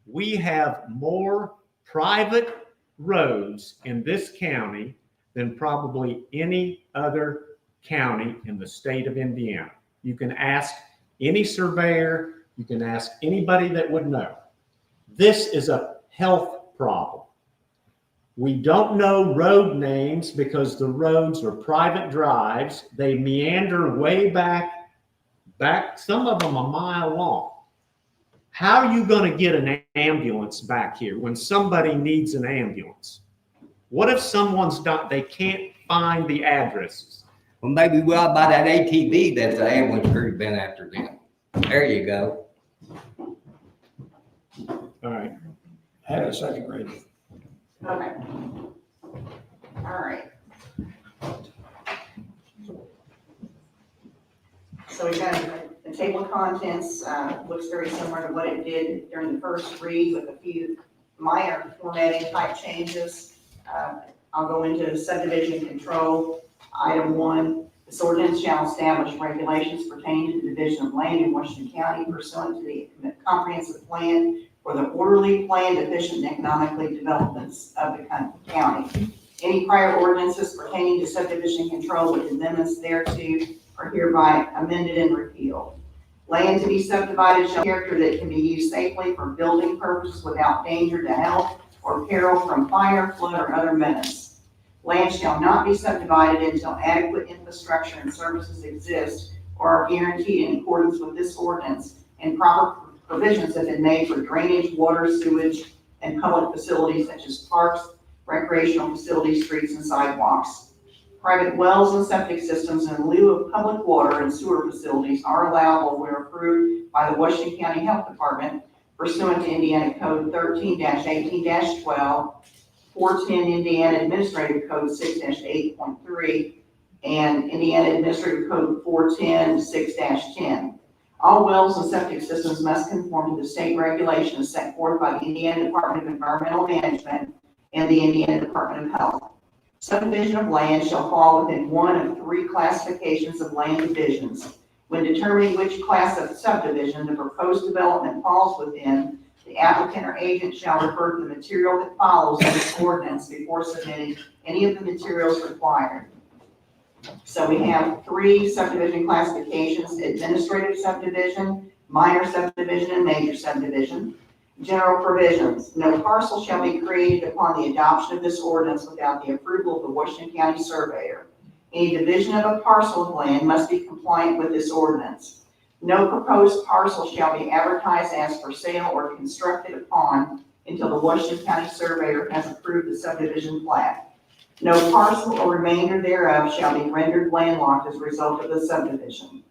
We have more private roads in this county than probably any other county in the state of Indiana. You can ask any surveyor, you can ask anybody that would know. This is a health problem. We don't know road names because the roads are private drives. They meander way back, some of them a mile long. How are you going to get an ambulance back here when somebody needs an ambulance? What if someone's not, they can't find the addresses? Well, maybe we'll buy that ATV that the ambulance crew's been after them. There you go. All right. Have a second reading. Okay. All right. So we got an table of contents, looks very similar to what it did during the first read with a few minor formatting type changes. I'll go into subdivision control. Item 1, this ordinance shall establish regulations pertaining to the division of land in Washington County pursuant to the comprehensive plan for the orderly, planned, efficient, and economically developments of the county. Any prior ordinances pertaining to subdivision control with amendments thereto are hereby amended and repealed. Land to be subdivided shall have character that can be used safely for building purposes without danger to health or peril from fire, flood, or other menace. Land shall not be subdivided until adequate infrastructure and services exist or are guaranteed in accordance with this ordinance, and proper provisions have been made for drainage, water, sewage, and public facilities such as parks, recreational facilities, streets, and sidewalks. Private wells and septic systems in lieu of public water and sewer facilities are allowable where approved by the Washington County Health Department pursuant to Indiana Code 13-18-12, 410 Indiana Administrative Code 6-8.3, and Indiana Administrative Code 410-6-10. All wells and septic systems must conform to the state regulations set forth by the Indiana Department of Environmental Management and the Indiana Department of Health. Subdivision of land shall fall within one of 3 classifications of land divisions. When determining which class of subdivision the proposed development falls within, the applicant or agent shall refer to the material that follows in this ordinance before submitting any of the materials required. So we have 3 subdivision classifications: administrative subdivision, minor subdivision, and major subdivision. General provisions. No parcel shall be created upon the adoption of this ordinance without the approval of the Washington County Surveyor. Any division of a parcel of land must be compliant with this ordinance. No proposed parcel shall be advertised as for sale or constructed upon until the Washington County Surveyor has approved the subdivision plat. No parcel or remainder thereof shall be rendered landlocked as a result of the subdivision.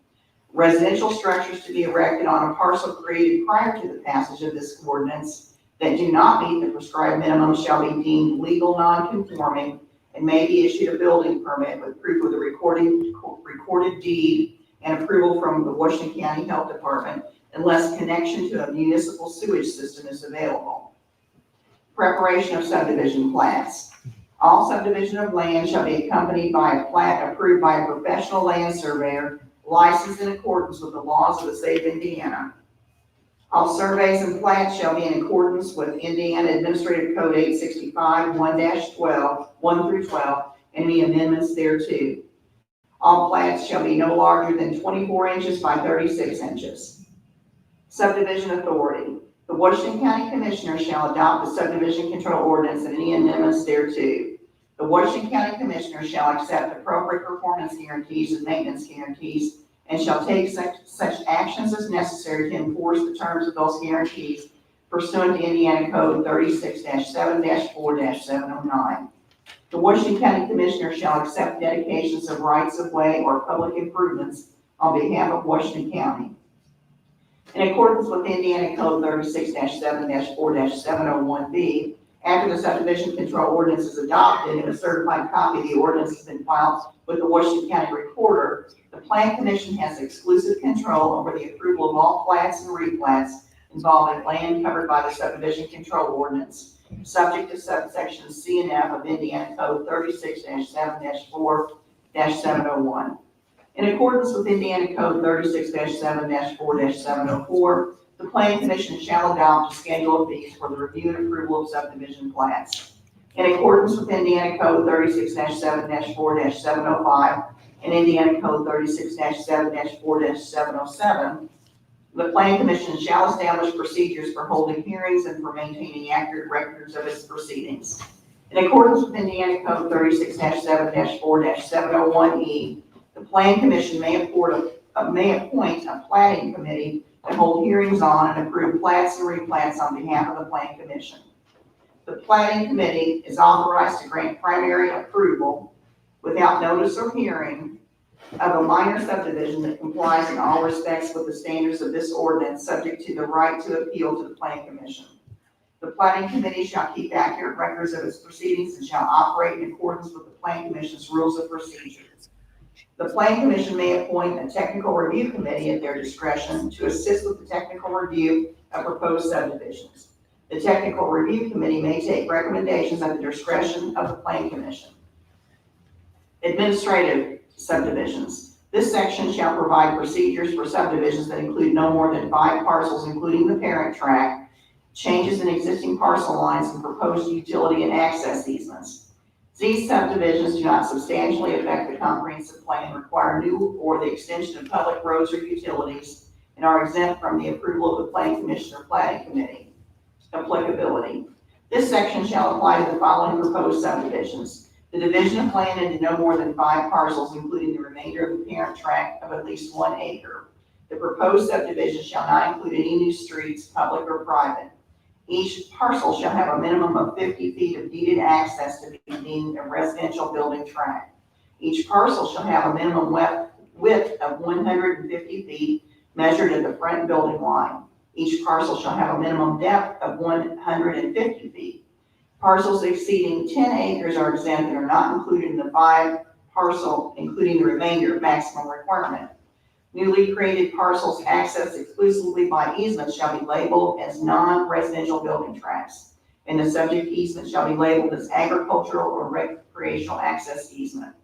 Residential structures to be erected on a parcel created prior to the passage of this ordinance that do not meet the prescribed minimum shall be deemed legal non-conforming and may be issued a building permit with proof of the recorded deed and approval from the Washington County Health Department unless connection to a municipal sewage system is available. Preparation of subdivision plats. All subdivision of land shall be accompanied by a plat approved by a professional land surveyor licensed in accordance with the laws of the state of Indiana. All surveys and plats shall be in accordance with Indiana Administrative Code 865, 1-12, 1 through 12, and any amendments thereto. All plats shall be no larger than 24 inches by 36 inches. Subdivision authority. The Washington County Commissioner shall adopt the subdivision control ordinance and any amendments thereto. The Washington County Commissioner shall accept appropriate performance guarantees and maintenance guarantees and shall take such actions as necessary to enforce the terms of those guarantees pursuant to Indiana Code 36-7-4-709. The Washington County Commissioner shall accept dedications of rights of way or public improvements on behalf of Washington County. In accordance with Indiana Code 36-7-4-701B, after the subdivision control ordinance is adopted and a certified copy of the ordinance has been filed with the Washington County Recorder, the Plan Commission has exclusive control over the approval of all plats and replats involving land covered by the subdivision control ordinance, subject to subsections C and F of Indiana Code 36-7-4-701. In accordance with Indiana Code 36-7-4-704, the Planning Commission shall adopt a schedule of fees for the review and approval of subdivision plats. In accordance with Indiana Code 36-7-4-705 and Indiana Code 36-7-4-707, the Planning Commission shall establish procedures for holding hearings and for maintaining accurate records of its proceedings. In accordance with Indiana Code 36-7-4-701E, the Planning Commission may appoint a platting committee to hold hearings on and approve plats and replats on behalf of the Planning Commission. The Planning Committee is authorized to grant primary approval without notice or hearing of a minor subdivision that complies in all respects with the standards of this ordinance, subject to the right to appeal to the Planning Commission. The Planning Committee shall keep accurate records of its proceedings and shall operate in accordance with the Planning Commission's rules of procedure. The Planning Commission may appoint a technical review committee at their discretion to assist with the technical review of proposed subdivisions. The technical review committee may take recommendations at the discretion of the Planning Commission. Administrative subdivisions. This section shall provide procedures for subdivisions that include no more than 5 parcels, including the parent tract, changes in existing parcel lines, and proposed utility and access easements. These subdivisions do not substantially affect the comprehensive plan, require new or the extension of public roads or utilities, and are exempt from the approval of the Planning Commission or Planning Committee. Applicability. This section shall apply to the following proposed subdivisions. The division of land into no more than 5 parcels, including the remainder of the parent tract of at least 1 acre. The proposed subdivision shall not include any new streets, public or private. Each parcel shall have a minimum of 50 feet of deeded access to be deemed a residential building tract. Each parcel shall have a minimum width of 150 feet measured at the front building line. Each parcel shall have a minimum depth of 150 feet. Parcels exceeding 10 acres are exempt and are not included in the 5 parcel, including the remainder maximum requirement. Newly created parcels accessed exclusively by easement shall be labeled as non-residential building tracts, and the subject easement shall be labeled as agricultural or recreational access easement.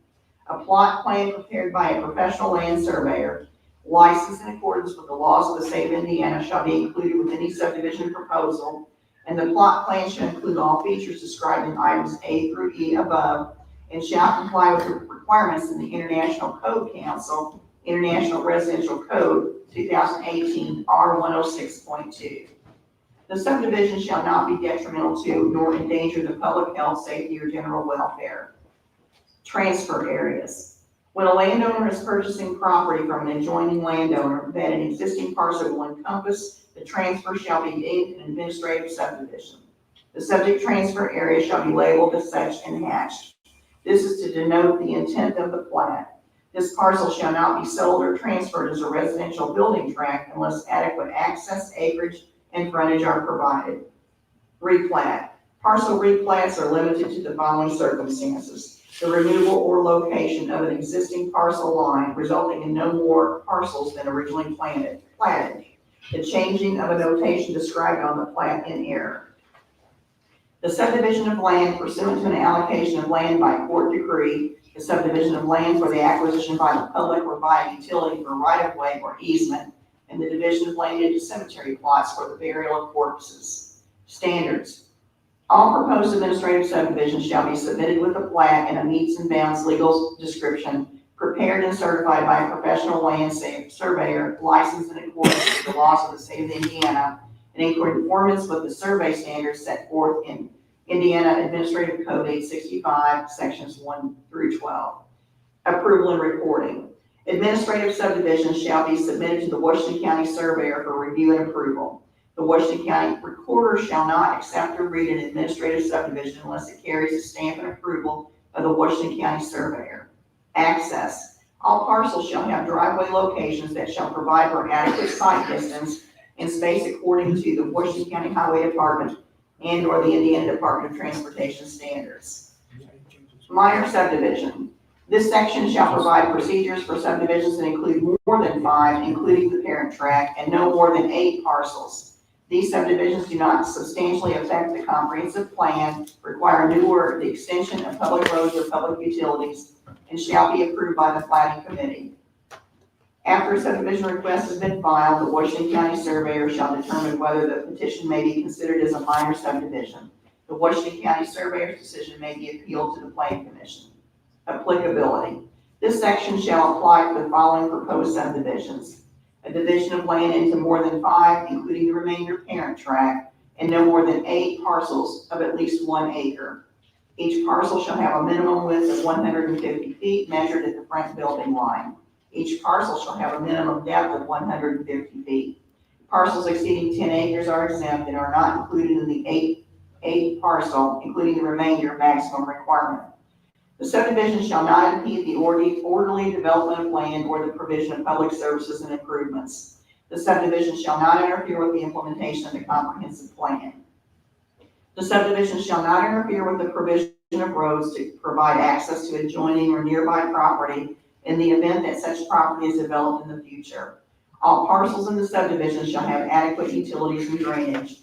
A plot plan prepared by a professional land surveyor, licensed in accordance with the laws of the state of Indiana, shall be included with any subdivision proposal, and the plot plan shall include all features described in items A through E above, and shall comply with the requirements in the International Code Council International Residential Code 2018 R106.2. The subdivision shall not be detrimental to nor endanger the public health, safety, or general welfare. Transfer areas. When a landowner is purchasing property from an adjoining landowner that an existing parcel will encompass, the transfer shall be deemed an administrative subdivision. The subject transfer area shall be labeled as such and hatched. This is to denote the intent of the plat. This parcel shall not be sold or transferred as a residential building tract unless adequate access, acreage, and frontage are provided. Replat. Parcel replats are limited to the following circumstances: the removal or location of an existing parcel line resulting in no more parcels than originally platted, the changing of a notation described on the plat in error, the subdivision of land pursuant to an allocation of land by court decree, the subdivision of land for the acquisition by the public or by a utility for right-of-way or easement, and the division of land into cemetery plots for the burial of corpses. Standards. All proposed administrative subdivisions shall be submitted with a plat and a meets and bounds legal description, prepared and certified by a professional land surveyor licensed in accordance with the laws of the state of Indiana, and in conformance with the survey standards set forth in Indiana Administrative Code 865, sections 1 through 12. Approval and recording. Administrative subdivisions shall be submitted to the Washington County Surveyor for review and approval. The Washington County Recorder shall not accept or read an administrative subdivision unless it carries a stamp and approval of the Washington County Surveyor. Access. All parcels shall have driveway locations that shall provide for adequate site distance and space according to the Washington County Highway Department and or the Indiana Department of Transportation standards. Minor subdivision. This section shall provide procedures for subdivisions that include more than 5, including the parent tract, and no more than 8 parcels. These subdivisions do not substantially affect the comprehensive plan, require new or the extension of public roads or public utilities, and shall be approved by the planning committee. After a subdivision request has been filed, the Washington County Surveyor shall determine whether the petition may be considered as a minor subdivision. The Washington County Surveyor's decision may be appealed to the Planning Commission. Applicability. This section shall apply to the following proposed subdivisions: a division of land into more than 5, including the remainder parent tract, and no more than 8 parcels of at least 1 acre. Each parcel shall have a minimum width of 150 feet measured at the front building line. Each parcel shall have a minimum depth of 150 feet. Parcels exceeding 10 acres are exempt and are not included in the 8 parcel, including the remainder maximum requirement. The subdivision shall not impede the orderly development of land or the provision of public services and improvements. The subdivision shall not interfere with the implementation of the comprehensive plan. The subdivision shall not interfere with the provision of roads to provide access to adjoining or nearby property in the event that such property is developed in the future. All parcels in the subdivision shall have adequate utilities and drainage.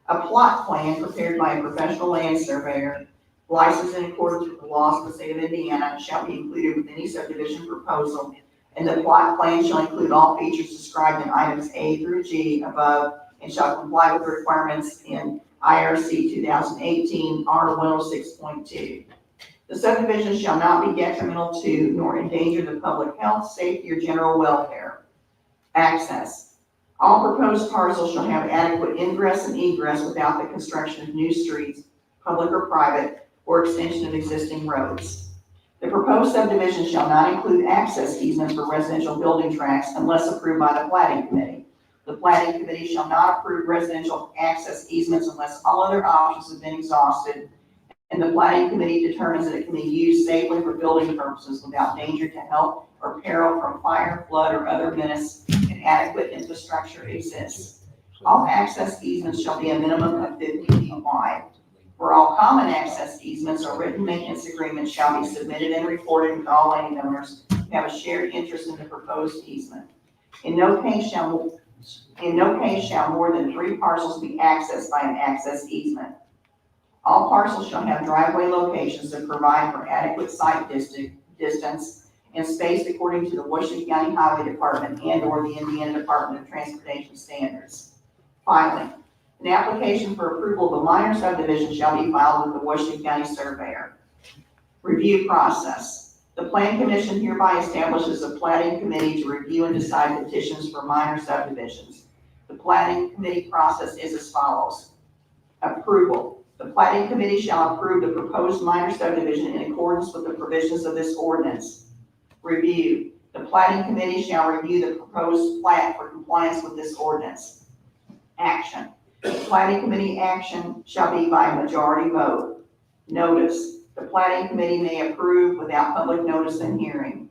A plot plan prepared by a professional land surveyor, licensed in accordance with the laws of the state of Indiana, shall be included with any subdivision proposal, and the plot plan shall include all features described in items A through G above and shall comply with the requirements in IRC 2018 R106.2. The subdivision shall not be detrimental to nor endanger the public health, safety, or general welfare. Access. All proposed parcels shall have adequate ingress and egress without the construction of new streets, public or private, or extension of existing roads. The proposed subdivision shall not include access easements for residential building tracts unless approved by the planning committee. The planning committee shall not approve residential access easements unless all other options have been exhausted, and the planning committee determines that it can be used safely for building purposes without danger to health or peril from fire, flood, or other menace, and adequate infrastructure exists. All access easements shall be a minimum of 50 feet wide. For all common access easements, a written maintenance agreement shall be submitted and reported with all landowners who have a shared interest in the proposed easement. In no case shall more than 3 parcels be accessed by an access easement. All parcels shall have driveway locations that provide for adequate site distance and spaced according to the Washington County Highway Department and/or the Indiana Department of Transportation standards. Finally, an application for approval of a minor subdivision shall be filed with the Washington County Surveyor. Review process. The Plan Commission hereby establishes a planning committee to review and decide petitions for minor subdivisions. The planning committee process is as follows. Approval. The planning committee shall approve the proposed minor subdivision in accordance with the provisions of this ordinance. Review. The planning committee shall review the proposed plat for compliance with this ordinance. Action. The planning committee action shall be by a majority vote. Notice. The planning committee may approve without public notice and hearing.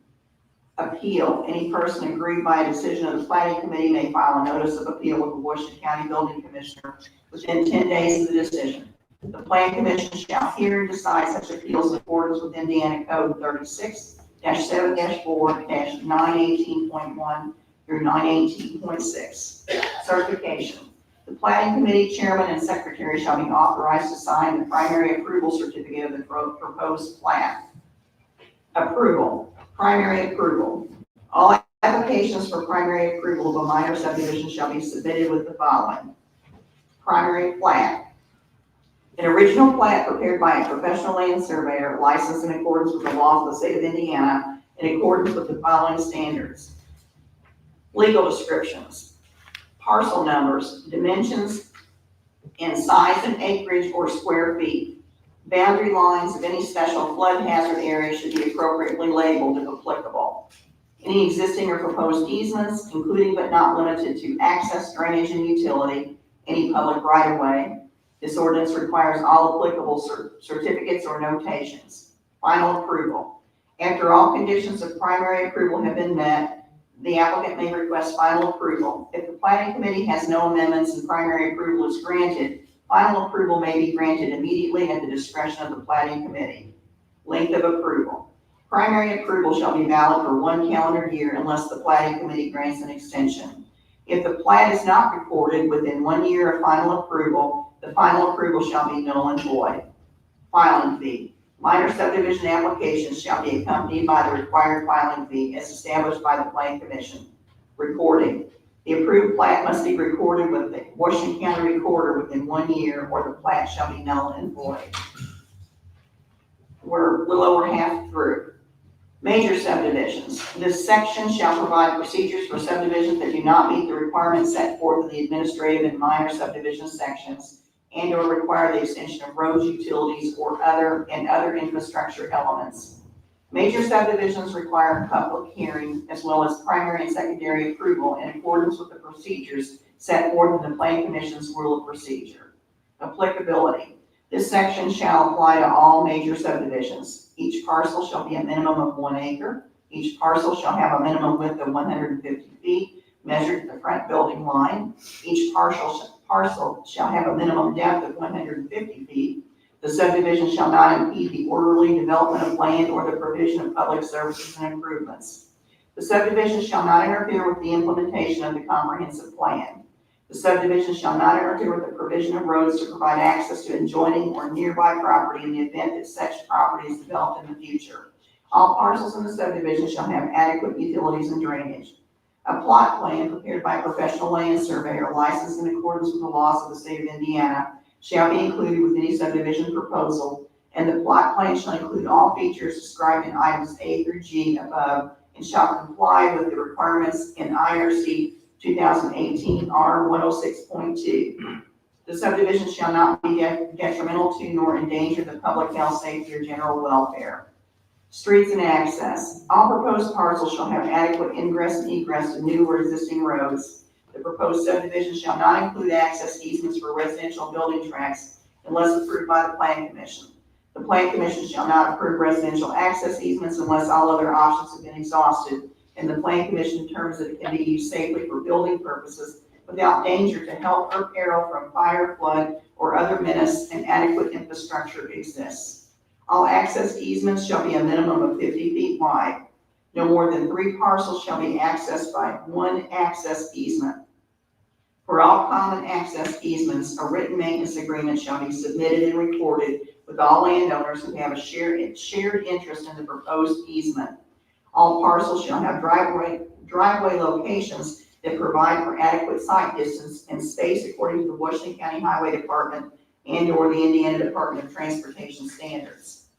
Appeal. Any person aggrieved by a decision of the planning committee may file a notice of appeal with the Washington County Building Commissioner within 10 days of the decision. The Plan Commission shall hear and decide such appeals in accordance with Indiana Code 36-7-4-918.1 through 918.6. Certification. The Planning Committee Chairman and Secretary shall be authorized to sign the primary approval certificate of the proposed plat. Approval. Primary approval. All applications for primary approval of a minor subdivision shall be submitted with the following. Primary plat. An original plat prepared by a professional land surveyor licensed in accordance with the laws of the state of Indiana in accordance with the following standards. Legal descriptions. Parcel numbers, dimensions, and size and acreage or square feet. Boundary lines of any special flood hazard area should be appropriately labeled if applicable. Any existing or proposed easements, including but not limited to access, drainage, and utility, any public right-of-way. This ordinance requires all applicable certificates or notations. Final approval. After all conditions of primary approval have been met, the applicant may request final approval. If the planning committee has no amendments and primary approval is granted, final approval may be granted immediately at the discretion of the planning committee. Length of approval. Primary approval shall be valid for 1 calendar year unless the planning committee grants an extension. If the plat is not recorded within 1 year of final approval, the final approval shall be null and void. Filing fee. Minor subdivision applications shall be accompanied by the required filing fee as established by the Plan Commission. Recording. The approved plat must be recorded with the Washington County Recorder within 1 year or the plat shall be null and void. We're a little over half through. Major subdivisions. This section shall provide procedures for subdivisions that do not meet the requirements set forth in the administrative and minor subdivision sections and or require the extension of roads, utilities, or other infrastructure elements. Major subdivisions require a public hearing as well as primary and secondary approval in accordance with the procedures set forth in the Plan Commission's Rule of Procedure. Applicability. This section shall apply to all major subdivisions. Each parcel shall be a minimum of 1 acre. Each parcel shall have a minimum width of 150 feet measured at the front building line. Each parcel shall have a minimum depth of 150 feet. The subdivision shall not impede the orderly development of land or the provision of public services and improvements. The subdivision shall not interfere with the implementation of the comprehensive plan. The subdivision shall not interfere with the provision of roads to provide access to adjoining or nearby property in the event that such property is developed in the future. All parcels in the subdivision shall have adequate utilities and drainage. A plot plan prepared by a professional land surveyor licensed in accordance with the laws of the state of Indiana shall be included with any subdivision proposal, and the plot plan shall include all features described in items A through G above and shall comply with the requirements in IRC 2018 R 106.2. The subdivision shall not be detrimental to nor endanger the public health, safety, or general welfare. Streets and access. All proposed parcels shall have adequate ingress and egress to new or existing roads. The proposed subdivision shall not include access easements for residential building tracts unless approved by the Plan Commission. The Plan Commission shall not approve residential access easements unless all other options have been exhausted, and the Plan Commission determines that it can be used safely for building purposes without danger to health or peril from fire, flood, or other menace, and adequate infrastructure exists. All access easements shall be a minimum of 50 feet wide. No more than 3 parcels shall be accessed by one access easement. For all common access easements, a written maintenance agreement shall be submitted and recorded with all landowners who have a shared interest in the proposed easement. All parcels shall have driveway locations that provide for adequate site distance and space according to the Washington County Highway Department and/or the Indiana Department of Transportation standards.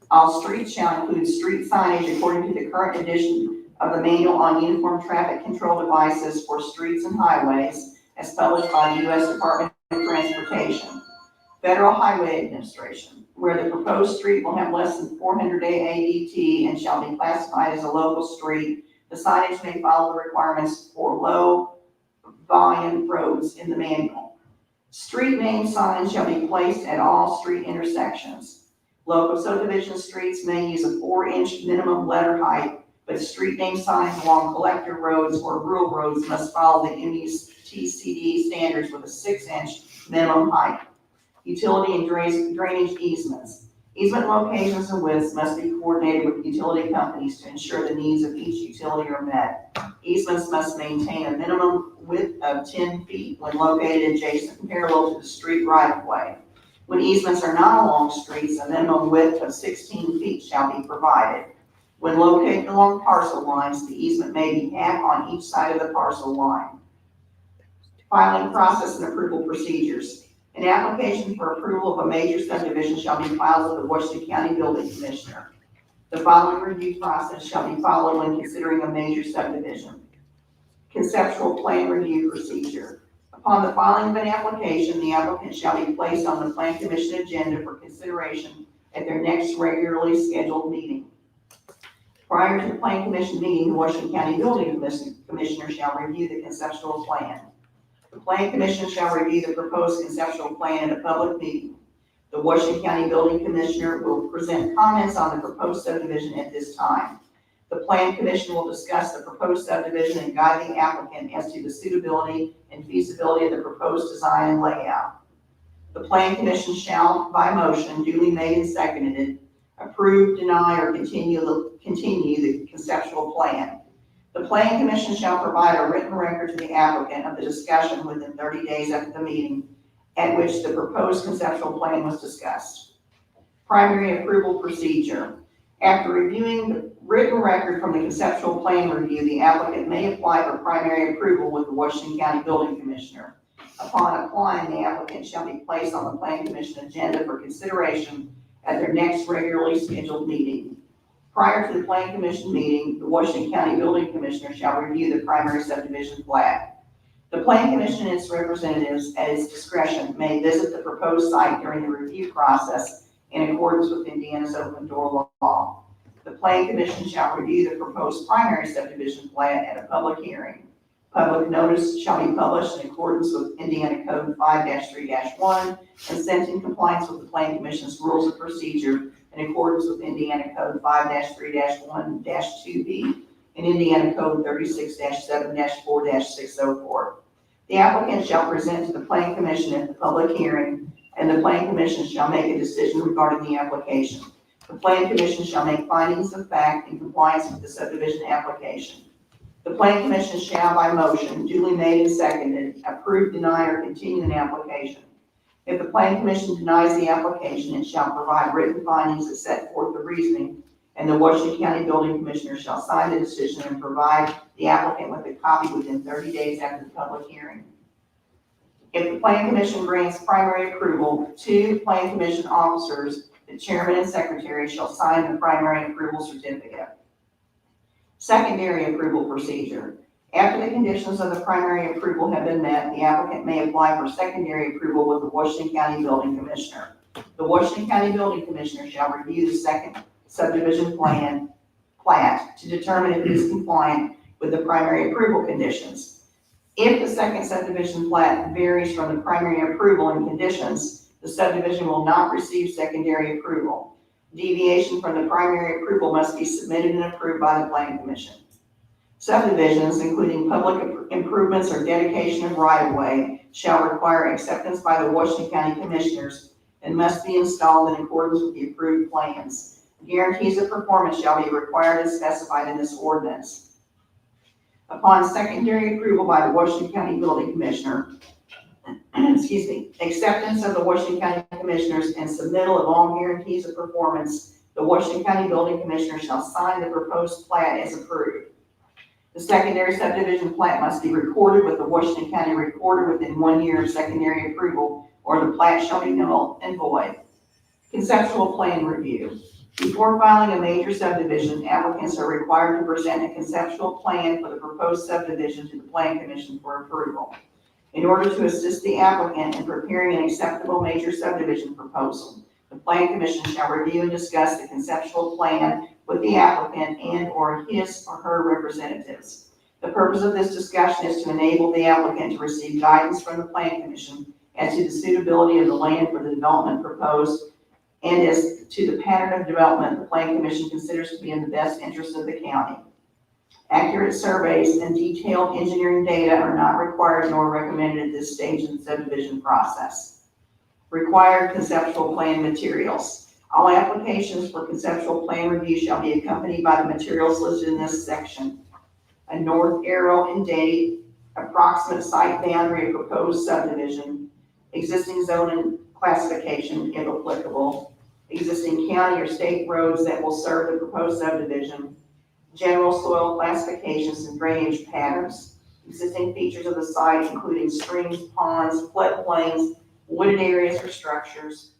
All streets shall include street signage according to the current edition of the Manual on Uniform Traffic Control Devices for Streets and Highways, as published by the U.S. Department of Transportation. Federal Highway Administration, where the proposed street will have less than 400 AADT and shall be classified as a local street, the signage may follow the requirements for low volume roads in the manual. Street name signs shall be placed at all street intersections. Local subdivision streets may use a 4-inch minimum letter height, but street name signs along collector roads or rural roads must follow the MUTCD standards with a 6-inch minimum height. Utility and drainage easements. Easement locations and widths must be coordinated with utility companies to ensure the needs of each utility are met. Easements must maintain a minimum width of 10 feet when located adjacent and parallel to the street right-of-way. When easements are not along streets, a minimum width of 16 feet shall be provided. When located along parcel lines, the easement may be half on each side of the parcel line. Filing process and approval procedures. An application for approval of a major subdivision shall be filed with the Washington County Building Commissioner. The following review process shall be followed when considering a major subdivision. Conceptual plan review procedure. Upon the filing of an application, the applicant shall be placed on the Plan Commission agenda for consideration at their next regularly scheduled meeting. Prior to the Plan Commission meeting, the Washington County Building Commissioner shall review the conceptual plan. The Plan Commission shall review the proposed conceptual plan at a public meeting. The Washington County Building Commissioner will present comments on the proposed subdivision at this time. The Plan Commission will discuss the proposed subdivision and guide the applicant as to the suitability and feasibility of the proposed design and layout. The Plan Commission shall, by motion duly made and seconded, approve, deny, or continue the conceptual plan. The Plan Commission shall provide a written record to the applicant of the discussion within 30 days after the meeting at which the proposed conceptual plan was discussed. Primary approval procedure. After reviewing the written record from the conceptual plan review, the applicant may apply for primary approval with the Washington County Building Commissioner. Upon applying, the applicant shall be placed on the Plan Commission agenda for consideration at their next regularly scheduled meeting. Prior to the Plan Commission meeting, the Washington County Building Commissioner shall review the primary subdivision plat. The Plan Commission and its representatives, at its discretion, may visit the proposed site during the review process in accordance with Indiana's open door law. The Plan Commission shall review the proposed primary subdivision plat at a public hearing. Public notice shall be published in accordance with Indiana Code 5-3-1 and sent in compliance with the Plan Commission's rules of procedure in accordance with Indiana Code 5-3-1-2B and Indiana Code 36-7-4-604. The applicant shall present to the Plan Commission at the public hearing and the Plan Commission shall make a decision regarding the application. The Plan Commission shall make findings of fact in compliance with the subdivision application. The Plan Commission shall, by motion duly made and seconded, approve, deny, or continue an application. If the Plan Commission denies the application, it shall provide written findings that set forth the reasoning, and the Washington County Building Commissioner shall sign the decision and provide the applicant with a copy within 30 days after the public hearing. If the Plan Commission grants primary approval, 2 Plan Commission officers, the chairman and secretary, shall sign the primary approval certificate. Secondary approval procedure. After the conditions of the primary approval have been met, the applicant may apply for secondary approval with the Washington County Building Commissioner. The Washington County Building Commissioner shall review the second subdivision plat to determine if it is compliant with the primary approval conditions. If the second subdivision plat varies from the primary approval and conditions, the subdivision will not receive secondary approval. Deviation from the primary approval must be submitted and approved by the Planning Commission. Subdivisions, including public improvements or dedication of right-of-way, shall require acceptance by the Washington County Commissioners and must be installed in accordance with the approved plans. Guarantees of performance shall be required as specified in this ordinance. Upon secondary approval by the Washington County Building Commissioner, acceptance of the Washington County Commissioners and submittal of all guarantees of performance, the Washington County Building Commissioner shall sign the proposed plat as approved. The secondary subdivision plat must be recorded with the Washington County Recorder within 1 year of secondary approval, or the plat shall be null and void. Conceptual plan review. Before filing a major subdivision, applicants are required to present a conceptual plan for the proposed subdivision to the Plan Commission for approval. In order to assist the applicant in preparing an acceptable major subdivision proposal, the Plan Commission shall review and discuss the conceptual plan with the applicant and or his or her representatives. The purpose of this discussion is to enable the applicant to receive guidance from the Plan Commission as to the suitability of the land for the development proposed and as to the pattern of development the Plan Commission considers to be in the best interest of the county. Accurate surveys and detailed engineering data are not required nor recommended at this stage in the subdivision process. Required conceptual plan materials. All applications for conceptual plan review shall be accompanied by the materials listed in this section. A north arrow and date, approximate site boundary of proposed subdivision, existing zone and classification if applicable, existing county or state roads that will serve the proposed subdivision, general soil classifications and drainage patterns, existing features of the site including streams, ponds, floodplains, wooded areas or structures,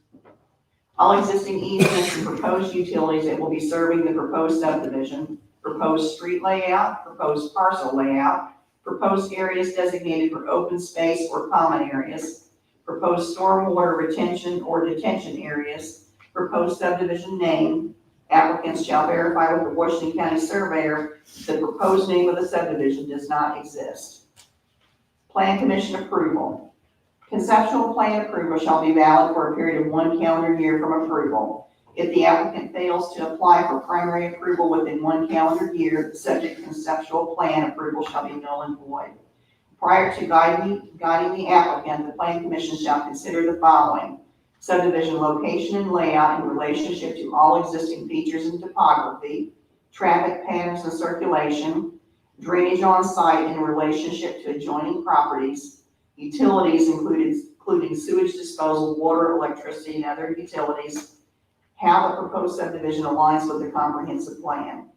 all existing easements and proposed utilities that will be serving the proposed subdivision, proposed street layout, proposed parcel layout, proposed areas designated for open space or common areas, proposed stormwater retention or detention areas, proposed subdivision name. Applicants shall verify with the Washington County Surveyor the proposed name of the subdivision does not exist. Plan Commission approval. Conceptual plan approval shall be valid for a period of 1 calendar year from approval. If the applicant fails to apply for primary approval within 1 calendar year, the subject conceptual plan approval shall be null and void. Prior to guiding the applicant, the Plan Commission shall consider the following: subdivision location and layout in relationship to all existing features and topography, traffic patterns and circulation, drainage on site in relationship to adjoining properties, utilities including sewage disposal, water, electricity, and other utilities, how the proposed subdivision aligns with the comprehensive plan.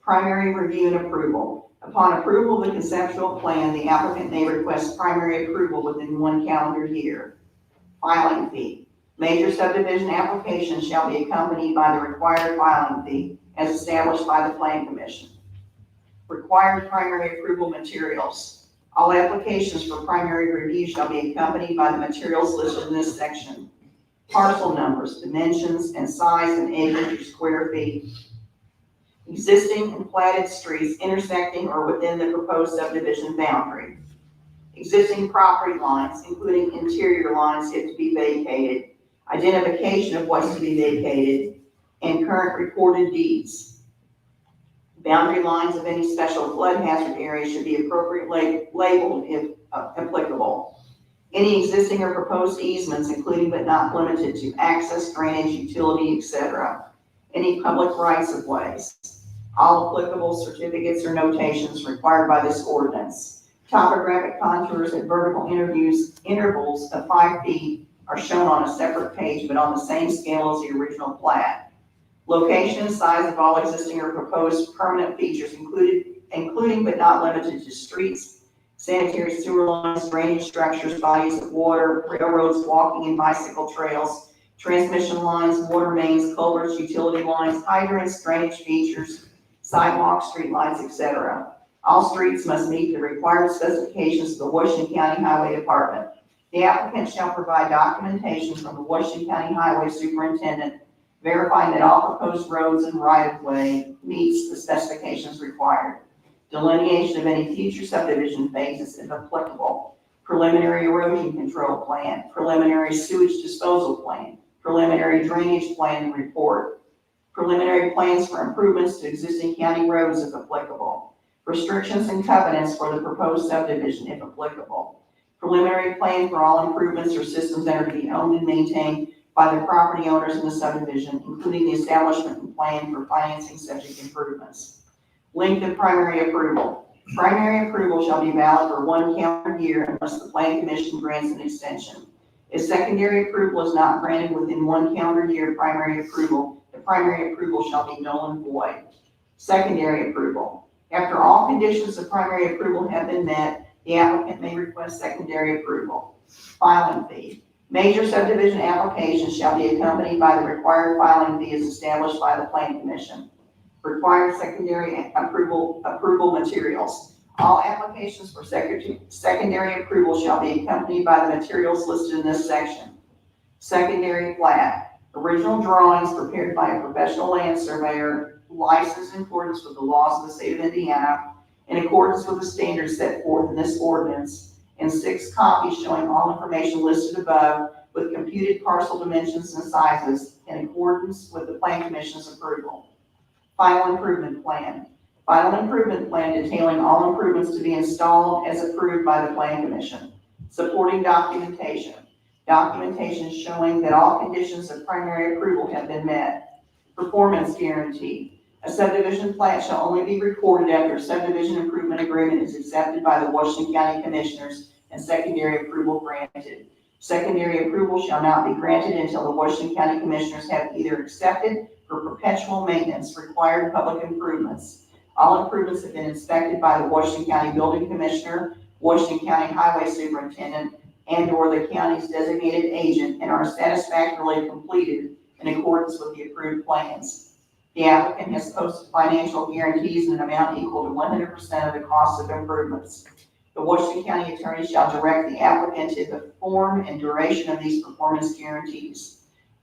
Primary review and approval. Upon approval of the conceptual plan, the applicant may request primary approval within 1 calendar year. Filing fee. Major subdivision applications shall be accompanied by the required filing fee as established by the Plan Commission. Required primary approval materials. All applications for primary review shall be accompanied by the materials listed in this section. Parcel numbers, dimensions, and size in acres or square feet. Existing and platted streets intersecting or within the proposed subdivision boundary. Existing property lines, including interior lines yet to be vacated, identification of what's to be vacated, and current recorded deeds. Boundary lines of any special flood hazard area should be appropriately labeled if applicable. Any existing or proposed easements, including but not limited to access, drainage, utility, etc. Any public rights of ways. All applicable certificates or notations required by this ordinance. Topographic contours at vertical intervals of 5 feet are shown on a separate page but on the same scale as the original plat. Location and size of all existing or proposed permanent features including but not limited to streets, sanitary sewer lines, drainage structures, bodies of water, railroads, walking and bicycle trails, transmission lines, water mains, culverts, utility lines, hydrants, drainage features, sidewalks, street lights, etc. All streets must meet the required specifications of the Washington County Highway Department. The applicant shall provide documentation from the Washington County Highway Superintendent verifying that all proposed roads and right-of-way meets the specifications required. Delineation of any future subdivision phases if applicable. Preliminary erosion control plan, preliminary sewage disposal plan, preliminary drainage plan and report. Preliminary plans for improvements to existing county roads if applicable. Restrictions and covenants for the proposed subdivision if applicable. Preliminary plan for all improvements or systems that are to be owned and maintained by the property owners in the subdivision, including the establishment and plan for financing subject improvements. Length of primary approval. Primary approval shall be valid for 1 calendar year unless the Plan Commission grants an extension. If secondary approval is not granted within 1 calendar year of primary approval, the primary approval shall be null and void. Secondary approval. After all conditions of primary approval have been met, the applicant may request secondary approval. Filing fee. Major subdivision applications shall be accompanied by the required filing fee as established by the Plan Commission. Required secondary approval materials. All applications for secondary approval shall be accompanied by the materials listed in this section. Secondary plat. Original drawings prepared by a professional land surveyor licensed in accordance with the laws of the state of Indiana, in accordance with the standards set forth in this ordinance, and 6 copies showing all information listed above with computed parcel dimensions and sizes in accordance with the Plan Commission's approval. Final improvement plan. Final improvement plan detailing all improvements to be installed as approved by the Plan Commission. Supporting documentation. Documentation showing that all conditions of primary approval have been met. Performance guarantee. A subdivision plat shall only be recorded after a subdivision improvement agreement is accepted by the Washington County Commissioners and secondary approval granted. Secondary approval shall not be granted until the Washington County Commissioners have either accepted for perpetual maintenance required public improvements. All improvements have been inspected by the Washington County Building Commissioner, Washington County Highway Superintendent, and/or the county's designated agent and are satisfactorily completed in accordance with the approved plans. The applicant has posted financial guarantees in an amount equal to 100% of the cost of improvements. The Washington County Attorney shall direct the applicant to the form and duration of these performance guarantees.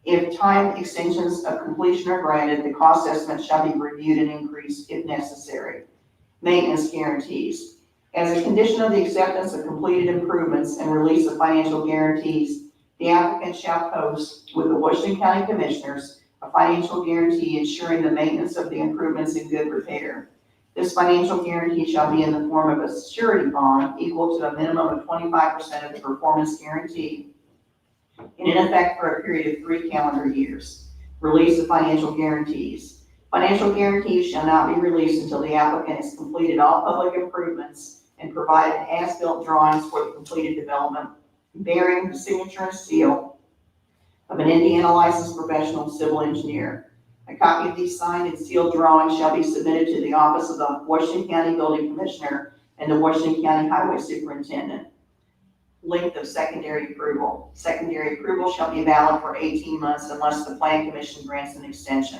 If time extensions of completion are granted, the cost estimate shall be reviewed and increased if necessary. Maintenance guarantees. As a condition of the acceptance of completed improvements and release of financial guarantees, the applicant shall post with the Washington County Commissioners a financial guarantee ensuring the maintenance of the improvements in good repair. This financial guarantee shall be in the form of a surety bond equal to a minimum of 25% of the performance guarantee and in effect for a period of 3 calendar years. Release of financial guarantees. Financial guarantees shall not be released until the applicant has completed all public improvements and provided as-built drawings for the completed development bearing the signature and seal of an Indiana licensed professional civil engineer. A copy of these signed and sealed drawings shall be submitted to the office of the Washington County Building Commissioner and the Washington County Highway Superintendent. Length of secondary approval. Secondary approval shall be valid for 18 months unless the Plan Commission grants an extension.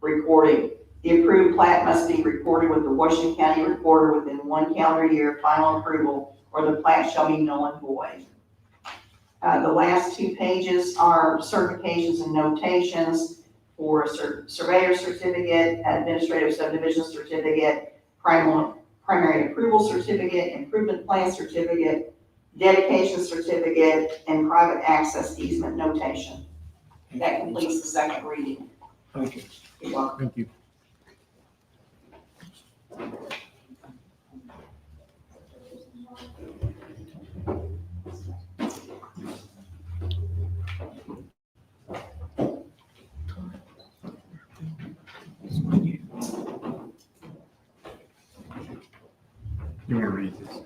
Recording. The approved plat must be recorded with the Washington County Recorder within 1 calendar year of final approval, or the plat shall be null and void. The last 2 pages are certifications and notations for surveyor certificate, administrative subdivision certificate, primary approval certificate, improvement plan certificate, dedication certificate, and private access easement notation. That completes the second reading. Thank you. You're welcome. Thank you. You want to read this?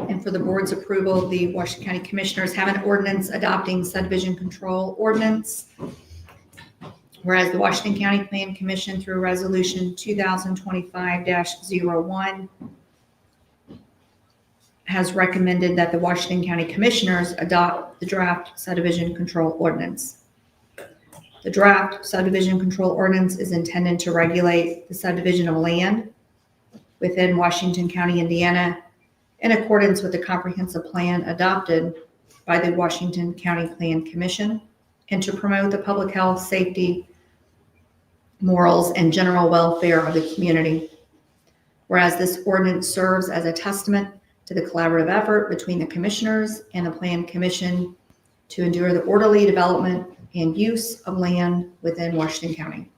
And for the board's approval, the Washington County Commissioners have an ordinance adopting subdivision control ordinance. Whereas the Washington County Plan Commission through Resolution 2025-01 has recommended that the Washington County Commissioners adopt the draft subdivision control ordinance. The draft subdivision control ordinance is intended to regulate the subdivision of land within Washington County, Indiana, in accordance with the comprehensive plan adopted by the Washington County Plan Commission, and to promote the public health, safety, morals, and general welfare of the community. Whereas this ordinance serves as a testament to the collaborative effort between the commissioners and the Plan Commission to endure the orderly development and use of land within Washington County.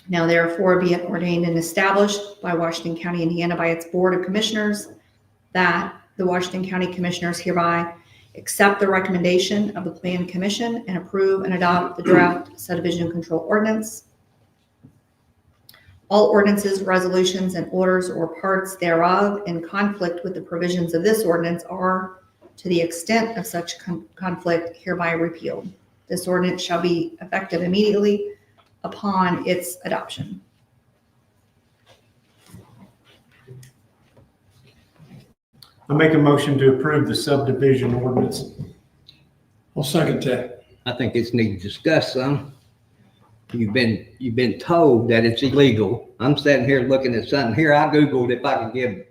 Now therefore be it ordained and established by Washington County, Indiana by its Board of Commissioners that the Washington County Commissioners hereby accept the recommendation of the Plan Commission and approve and adopt the draft subdivision control ordinance. All ordinances, resolutions, and orders or parts thereof in conflict with the provisions of this ordinance are, to the extent of such conflict, hereby repealed. This ordinance shall be effective immediately upon its adoption. I make a motion to approve the subdivision ordinance. I'll second that. I think it's need to discuss some. You've been told that it's illegal. I'm sitting here looking at something here. I Googled if I could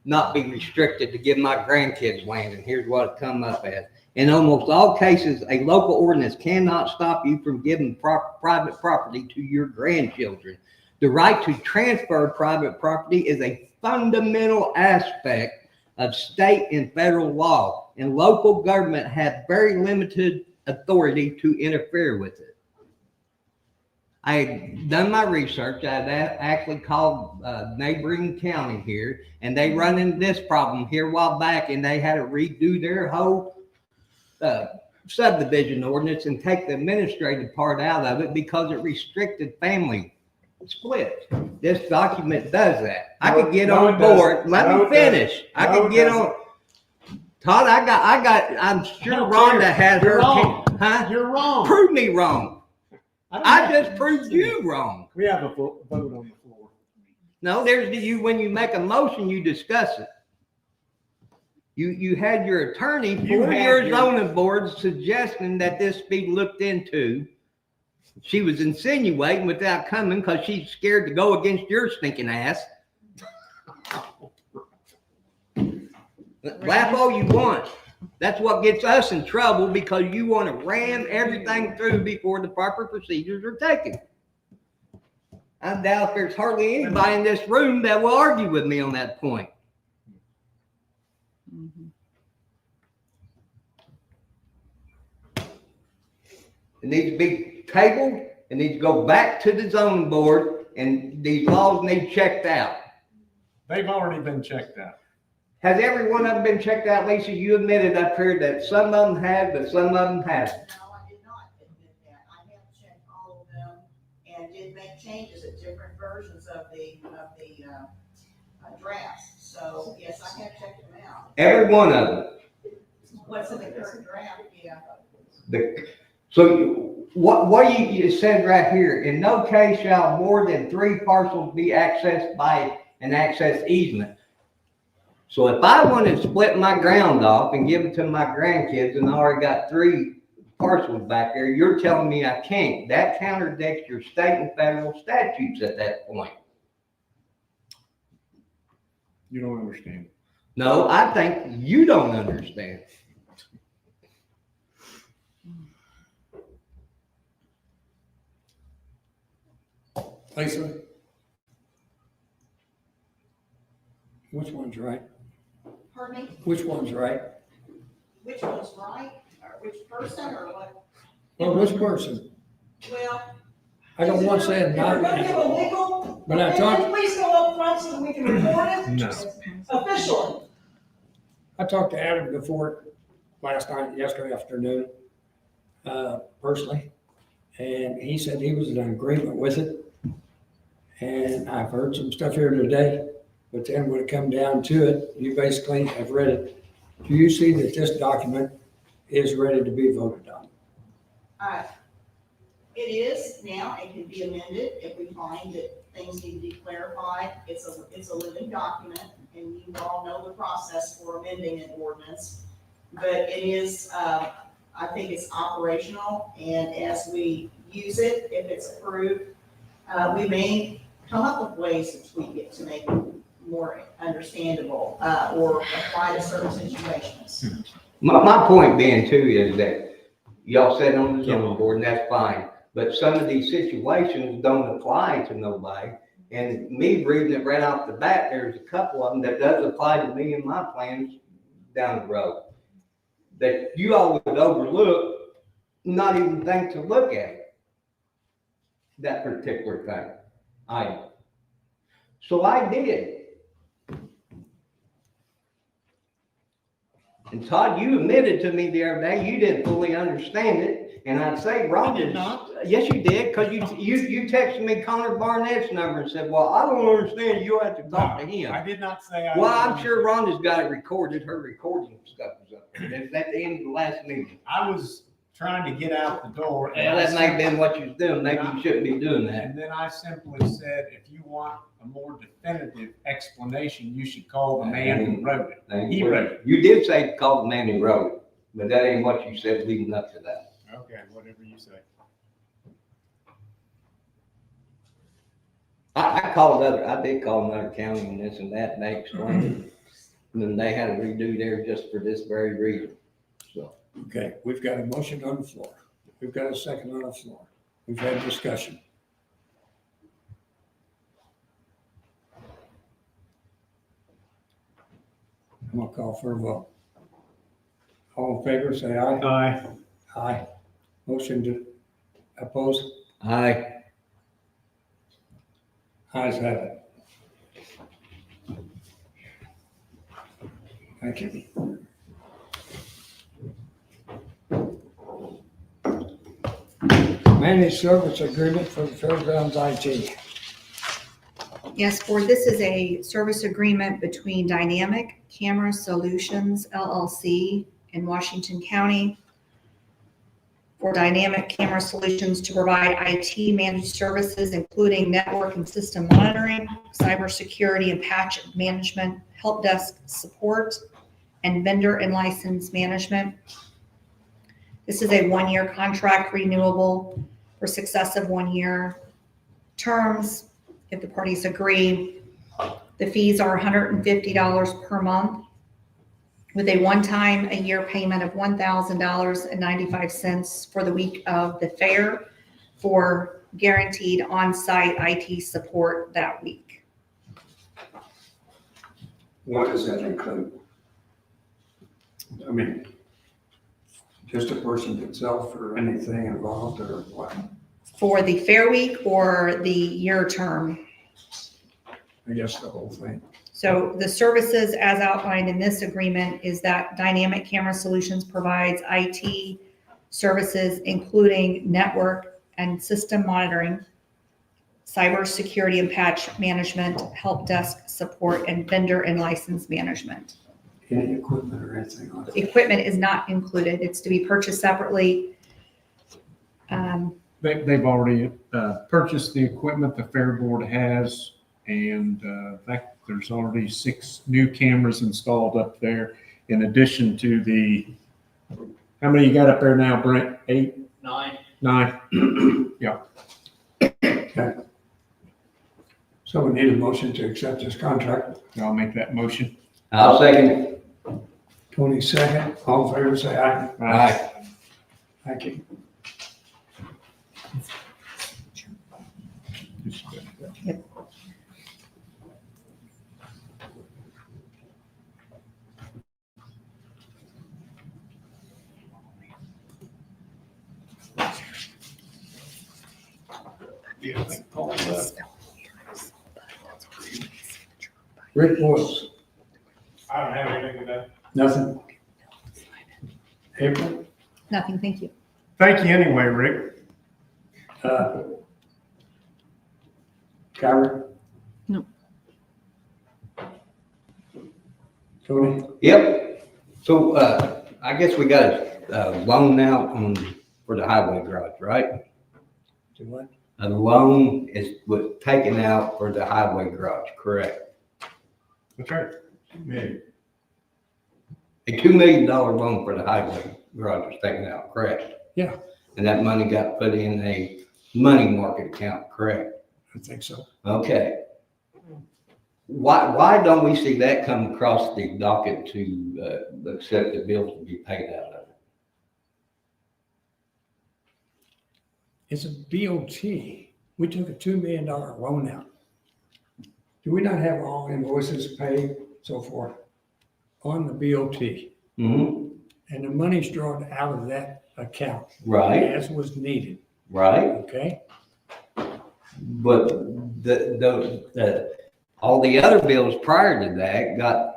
not be restricted to give my grandkids land, and here's what it come up as. In almost all cases, a local ordinance cannot stop you from giving private property to your grandchildren. The right to transfer private property is a fundamental aspect of state and federal law, and local government have very limited authority to interfere with it. I've done my research. I've actually called neighboring county here, and they run into this problem here a while back, and they had to redo their whole subdivision ordinance and take the administrative part out of it because it restricted family splits. This document does that. I could get on board. Let me finish. I could get on. Todd, I'm sure Rhonda had her. Huh? You're wrong. Prove me wrong. I just proved you wrong. We have a vote on the floor. No, when you make a motion, you discuss it. You had your attorney for your zoning board suggesting that this be looked into. She was insinuating without coming because she's scared to go against your stinking ass. Laugh all you want. That's what gets us in trouble because you want to ram everything through before the proper procedures are taken. I doubt there's hardly anybody in this room that will argue with me on that point. It needs to be tabled. It needs to go back to the zoning board, and these laws need checked out. They've already been checked out. Has every one of them been checked out, Lisa? You admitted up here that some of them have, but some of them haven't. No, I did not admit that. I have checked all of them and did make changes at different versions of the drafts. So yes, I have checked them out. Every one of them. What's in the current draft? Yeah. So what you said right here, in no case shall more than 3 parcels be accessed by an access easement. So if I want to split my ground off and give it to my grandkids and I already got 3 parcels back there, you're telling me I can't. That contradicts your state and federal statutes at that point. You don't understand. No, I think you don't understand. Lisa? Which one's right? Pardon me? Which one's right? Which one's right? Or which person or what? Well, which person? Well. I don't want to say it If we're not. gonna give a legal, But I talked. please go up front so we can report it No. officially. I talked to Adam before, yesterday afternoon, personally, and he said he was in agreement with it. And I've heard some stuff here today, but then when it come down to it, you basically have read it. Do you see that this document is ready to be voted on? It is now, it can be amended if we find that things need to be clarified. It's a living document, and you all know the process for amending an ordinance. But it is, I think it's operational, and as we use it, if it's approved, we may come up with ways to tweak it to make it more understandable, or apply to certain situations. My point being too is that y'all said on the zoning board, and that's fine, but some of these situations don't apply to nobody. And me reading it right off the bat, there's a couple of them that does apply to me and my plans down the road that you all would overlook, not even think to look at it, that particular thing. So I did. And Todd, you admitted to me the other day, you didn't fully understand it. And I'd say, Rob, I did not. Yes, you did, because you texted me Connor Barnett's number and said, well, I don't understand, you'll have to talk to him. I did not say I. Well, I'm sure Rhonda's got it recorded, her recording stuff is up there. It's at the end of the last meeting. I was trying to get out the door. Well, that may have been what you was doing, maybe you shouldn't be doing that. And then I simply said, if you want a more definitive explanation, you should call the man who wrote it. He wrote it. You did say call the man who wrote it, but that ain't what you said leading up to that. Okay, whatever you say. I did call another county and this and that, and they explained it. And then they had to redo theirs just for this very reason, so. Okay, we've got a motion on the floor. We've got a second on the floor. We've had discussion. I'm gonna call for a vote. All in favor, say aye. Aye. Aye. Motion to oppose? Aye. Ayes have it. Thank you. Managed service agreement for the Fairgrounds IT. Yes, Board, this is a service agreement between Dynamic Camera Solutions LLC in Washington County for Dynamic Camera Solutions to provide IT managed services, including network and system monitoring, cybersecurity and patch management, help desk support, and vendor and license management. This is a one-year contract renewable for successive one-year terms. If the parties agree, the fees are $150 per month with a one-time a year payment of $1,000.95 for the week of the fair for guaranteed on-site IT support that week. What does that include? I mean, just a person itself or anything involved or what? For the fair week or the year term? I guess the whole thing. So the services as outlined in this agreement is that Dynamic Camera Solutions provides IT services, including network and system monitoring, cybersecurity and patch management, help desk support, and vendor and license management. Any equipment or anything like that? Equipment is not included. It's to be purchased separately. They've already purchased the equipment the Fair Board has, and in fact, there's already 6 new cameras installed up there, in addition to the, how many you got up there now, Brent? 8? 9. 9. Yeah. Okay. So we need a motion to accept this contract. I'll make that motion. I'll second it. Tony second. All in favor, say aye. Aye. Thank you. Yep. Yeah, I think Paul said. Rick Boyles. I don't have anything to that. Nothing? April? Nothing, thank you. Thank you anyway, Rick. Kyra? No. Tony? Yep. So, I guess we got a loan now for the highway garage, right? Do what? A loan was taken out for the highway garage, correct? That's right. A $2 million loan for the highway garage was taken out, correct? Yeah. And that money got put in a money market account, correct? I think so. Okay. Why don't we see that come across the docket to accept the bills to be paid out of it? It's a BOT. We took a $2 million loan out. Do we not have all invoices paid, so forth, on the BOT? Mm-hmm. And the money's drawn out of that account. Right. As was needed, Right. okay? But all the other bills prior to that got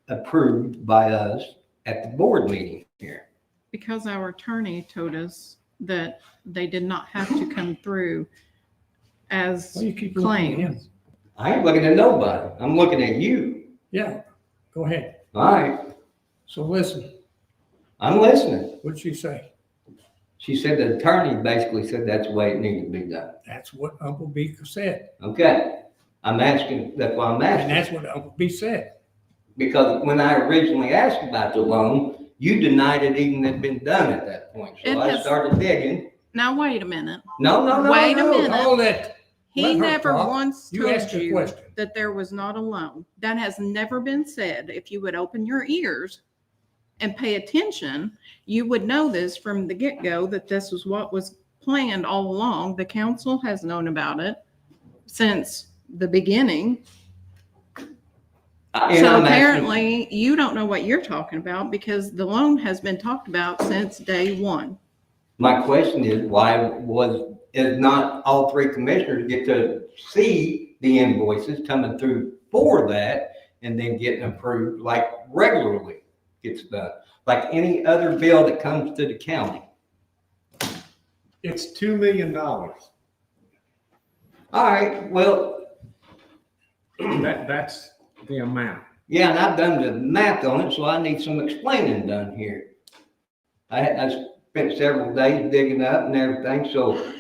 approved by us at the board meeting here. Because our attorney told us that they did not have to come through as Well, you keep looking at him. claims. I ain't looking at nobody. I'm looking at you. Yeah, go ahead. All right. So listen, I'm listening. what'd she say? She said the attorney basically said that's the way it needed to be done. That's what Uncle B said. Okay. I'm asking, that's why I'm And asking. that's what Uncle B said. Because when I originally asked about the loan, you denied it even had been done at that point. It So I has- started digging. Now, wait a minute. No. Wait a minute. All that, He Let her never talk. once you told asked a you question. that there was not a loan. That has never been said. If you would open your ears and pay attention, you would know this from the get-go, that this was what was planned all along. The council has known about it since the beginning. And So I'm asking- apparently you don't know what you're talking about, because the loan has been talked about since day one. My question is, why is not all three commissioners get to see the invoices coming through for that and then getting approved like regularly gets done, like any other bill that comes to the county? It's $2 million. All right, well, That's the amount. yeah, and I've done the math on it, so I need some explaining done here. I spent several days digging up and everything, so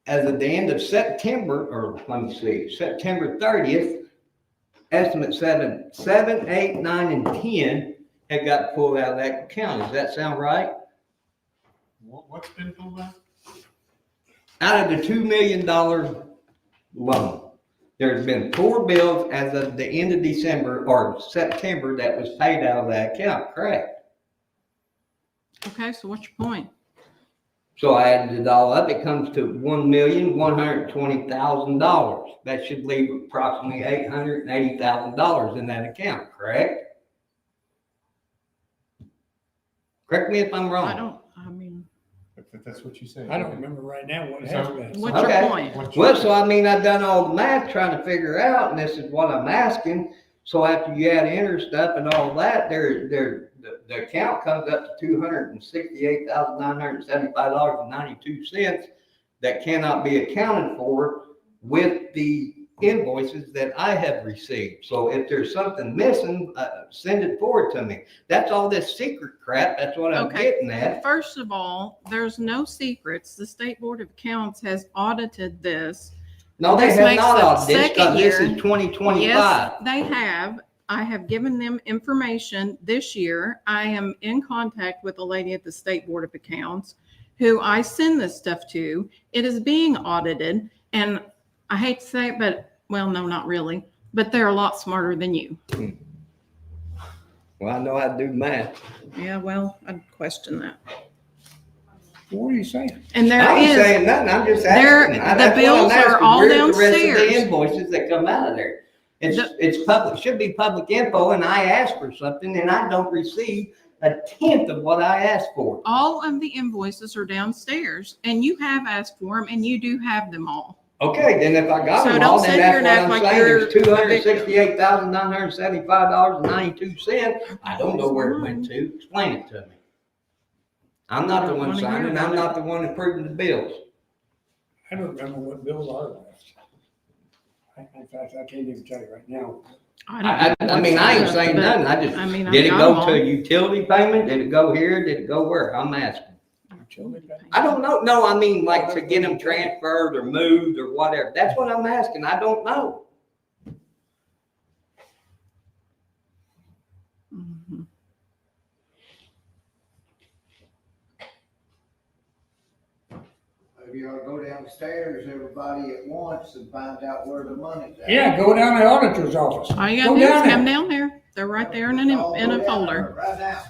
as of the end of September, or let me see, September 30th, estimate 7, 8, 9, and 10 had got pulled out of that account. Does that sound right? What's been pulled out? Out of the $2 million loan, there's been 4 bills as of the end of December or September that was paid out of that account, correct? Okay, so what's your point? So I added it all up, it comes to $1,120,000. That should leave approximately $880,000 in that account, correct? Correct me if I'm wrong. I mean, That's what you said. I don't remember right now what it has been. what's Okay. your point? Well, so I mean, I've done all the math trying to figure out, and this is what I'm asking. So after you add enter stuff and all that, the account comes up to $268,975.92 that cannot be accounted for with the invoices that I have received. So if there's something missing, send it forward to me. That's all this secret crap. That's what I'm Okay. getting at. First of all, there's no secrets. The State Board of Accounts has audited this. No, they This have makes not the audited this, second because this year. is 2025. Yes, they have. I have given them information this year. I am in contact with a lady at the State Board of Accounts who I send this stuff to. It is being audited, and I hate to say it, but, well, no, not really, but they're a lot smarter than you. Well, I know how to do math. Yeah, well, I'd question that. What are you saying? And there I ain't is, saying nothing, I'm just there- asking. the That's what bills I'm are asking. all Where's the rest of downstairs. the invoices that come out of there? It's public, should be public info, and I ask for something and I don't receive a tenth of what I asked for. all of the invoices are downstairs, and you have asked for them, and you do have them all. Okay, then if I got So them don't all, sit then here that's and what act I'm like saying, you're there's a $265,975.92. I don't know where it went to, explain it to me. I'm not the don't one wanna hear signing, about I'm it. not the one approving the bills. I don't remember what bills are left. In fact, I can't even tell you right now. I mean, I ain't saying nothing, I just, I did it got go them to a all. utility payment, did it go here, did it go where, I'm asking. I don't know, no, I mean, like to get them transferred or moved or whatever, that's what I'm asking, I don't know. Mhm. Maybe you ought to go downstairs, everybody at once, and find out where the money's at. Yeah, go down to the auditor's office. All you Go gotta do is down come there. down there. They're right there in All a go down folder. there Right now.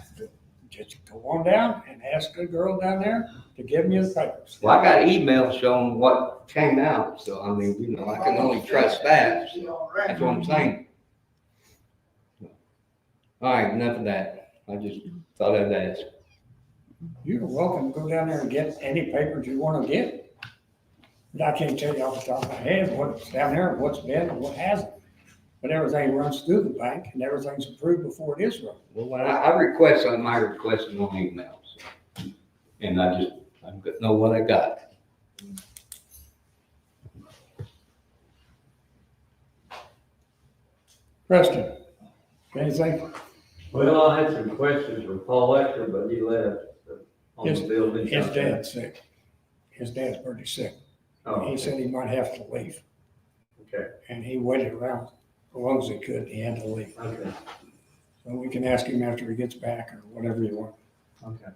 Just go on down and ask the girl down there to give me the papers. Well, I got emails showing what came out, so I mean, you know, I can only trust that, that's what I'm saying. All right, enough of that, I just thought I'd ask. You're welcome to go down there and get any papers you want to get. But I can't tell you off the top of my head what's down there, and what's been, and what hasn't. But everything runs through the bank and everything's approved before it is run. Well, I request on my requesting on emails, and I know what I got. Preston, anything? Well, I had some questions for Paul Ector, but he left on the building. His dad's sick. His dad's pretty sick. Oh, He said he might have to leave. okay, And he waited around as long as he could. He had to leave. okay, So we can ask him after he gets back or whatever you want. okay.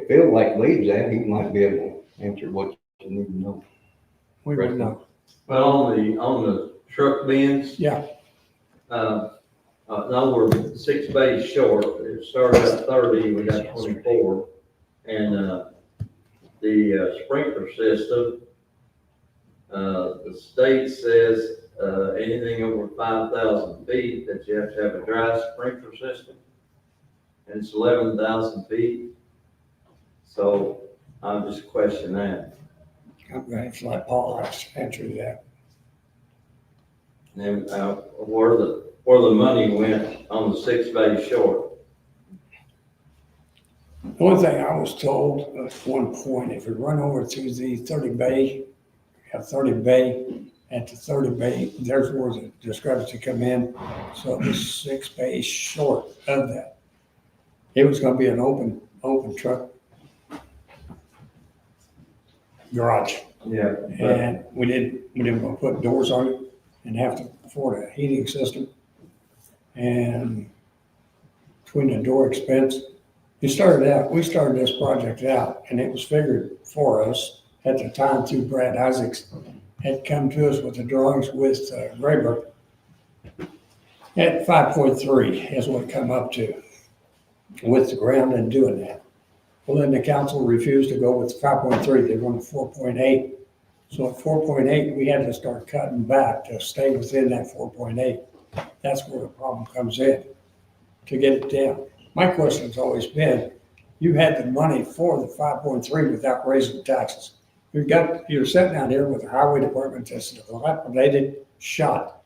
Phil like leaves that, he might be able to answer what you need to know. We would know. Well, on the truck bins, Yeah, now we're 6 bays short. It started at 30, we got 24. And, the sprinkler system, the state says, anything over 5,000 feet that you have to have a dry sprinkler system. And it's 11,000 feet. So I'm just questioning that. I'm going to let Paul answer that. And then, where the money went on the 6 bays short. The only thing I was told at one point, if we run over through the 30 bay, at the 30 bay, there's where the discrepancy come in. So it was 6 bays short of that. It was gonna be an open truck garage. Yeah. And we didn't want to put doors on it and have to afford a heating system. And between the door expense, we started this project out, and it was figured for us at the time through Brad Isaacs, had come to us with the drawings with Graber at 5.3 is what it come up to with the ground and doing that. Well, then the council refused to go with 5.3, they wanted 4.8. So at 4.8, we had to start cutting back to stay within that 4.8. That's where the problem comes in, to get it down. My question's always been, you had the money for the 5.3 without raising taxes. You're sitting out here with the highway department that's a dilapidated shot.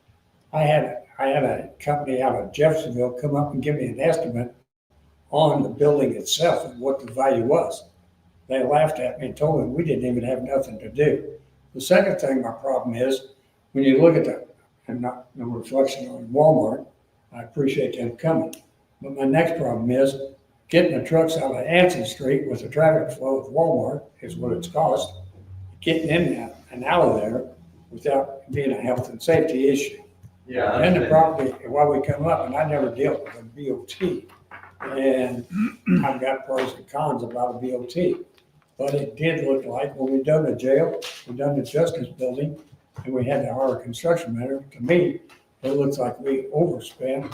I had a company out of Jeffersonville come up and give me an estimate on the building itself and what the value was. They laughed at me and told me we didn't even have nothing to do. The second thing, my problem is, when you look at the, and not no reflection on Walmart, I appreciate them coming. But my next problem is getting the trucks out of Anson Street with the traffic flow of Walmart is what it's cost. Getting in there and out of there without being a health and safety issue. Yeah. And the property, while we come up, and I never dealt with a BOT. And I've got pros and cons about a BOT. But it did look like when we done the jail, we done the justice building, and we had the horror construction matter, to me, it looks like we overspent,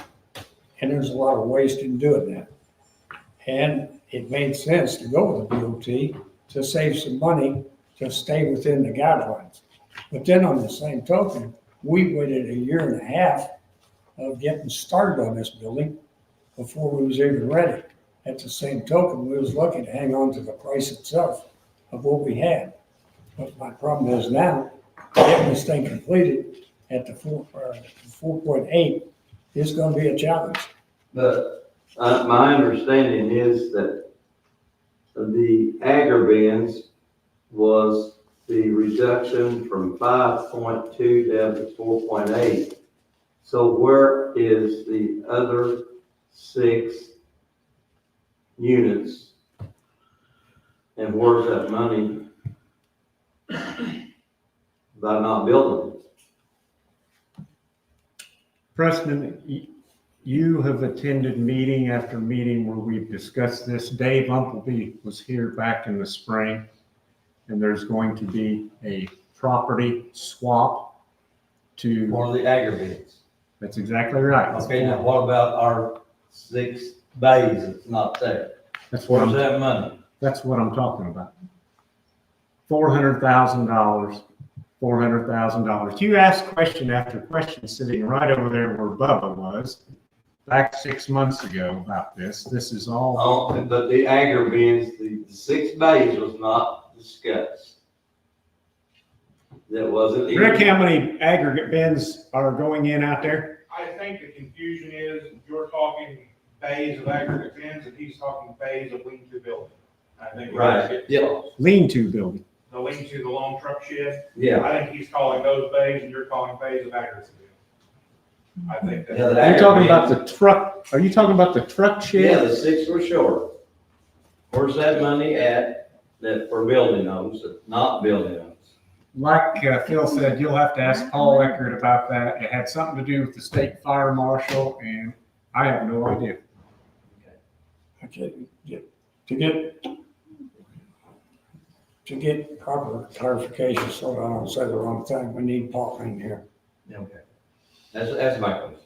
and there's a lot of waste in doing that. And it made sense to go with the BOT to save some money to stay within the guidelines. But then on the same token, we waited 1.5 years of getting started on this building before we was even ready. At the same token, we was lucky to hang on to the price itself of what we had. But my problem is now, getting this thing completed at the 4.8 is gonna be a challenge. But my understanding is that the agri-bins was the reduction from 5.2 down to 4.8. So where is the other 6 units? And where's that money by not building? Preston, you have attended meeting after meeting where we've discussed this. Dave Umpleby was here back in the spring, and there's going to be a property swap to. For the agri-bins. That's exactly right. Okay, now what about our 6 bays that's not there? That's what Where's I'm, that money? that's what I'm talking about. $400,000, $400,000. You asked question after question sitting right over there where Bubba was back 6 months ago about this. This is all. Oh, but the agri-bins, the 6 bays was not discussed. That wasn't. Rick, how many aggregate bins are going in out there? I think the confusion is you're talking bays of aggregate bins and he's talking bays of lean-to building. I think. Right. Yeah. Lean-to building. The lean-to, the long truck shed. Yeah. I think he's calling those bays and you're calling bays of aggregate bins. I think Yeah, that. the Are you talking about the truck? Are you talking about the truck Yeah, shed? the 6 were short. Where's that money at that for building those, not building those? Like Phil said, you'll have to ask Paul Eckert about that. It had something to do with the state fire marshal, and I have no idea. Okay, to get proper clarification, so I don't say the wrong thing, we need Paul in here. Okay. That's my question.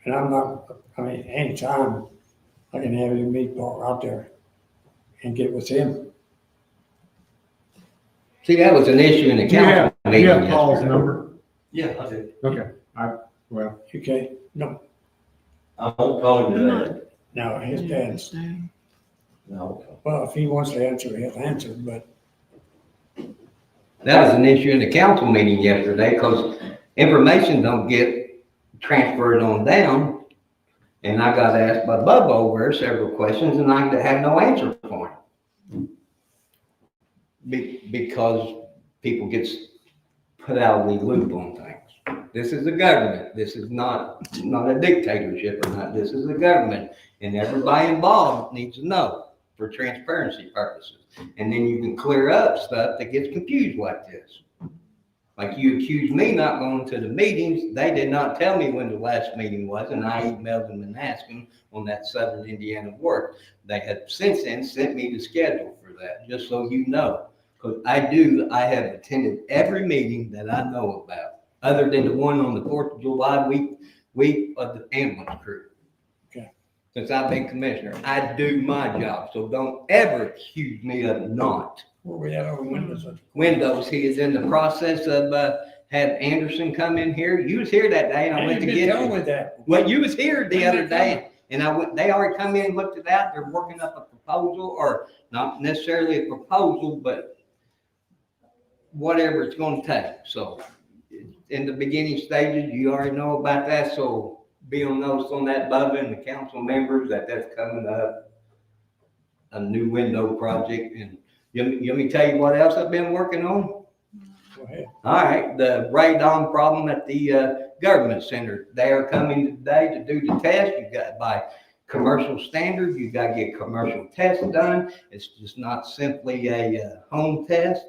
And I'm not, I mean, anytime I can have him meet Paul out there and get with him. See, that was an issue in the Do you council have meeting Paul's yesterday. number? Yeah, I do. Okay, well, Okay, no, I won't call him today. no, his dad's, No. well, if he wants to answer, he'll answer, but That was an issue in the council meeting yesterday, because information don't get transferred on down. And I got asked by Bubba over there several questions, and I had no answer for him. Because people get put out of the loop on things. This is the government. This is not a dictatorship or not. This is the government. And everybody involved needs to know for transparency purposes. And then you can clear up stuff that gets confused like this. Like you accused me not going to the meetings. They did not tell me when the last meeting was, and I emailed them and asked them on that Southern Indiana work. They had since then sent me the schedule for that, just so you know. Because I have attended every meeting that I know about, other than the one on the 4th of July week of the ambulance crew. Okay. Since I've been commissioner, I do my job, so don't ever accuse me of not. where we at over windows? Windows, he is in the process of, had Anderson come in here. You was here that day and I went to get Tell you. me that. Well, you was here the other day and they already come in and looked it out. They're working up a proposal, or not necessarily a proposal, but whatever it's gonna take. So in the beginning stages, you already know about that. So be on notice on that, Bubba, and the council members, that's coming up. A new window project. And you want me to tell you what else I've been working on? Go ahead. All right, the radon problem at the government center. They are coming today to do the test. You got by commercial standard, you got to get commercial tests done. It's just not simply a home test.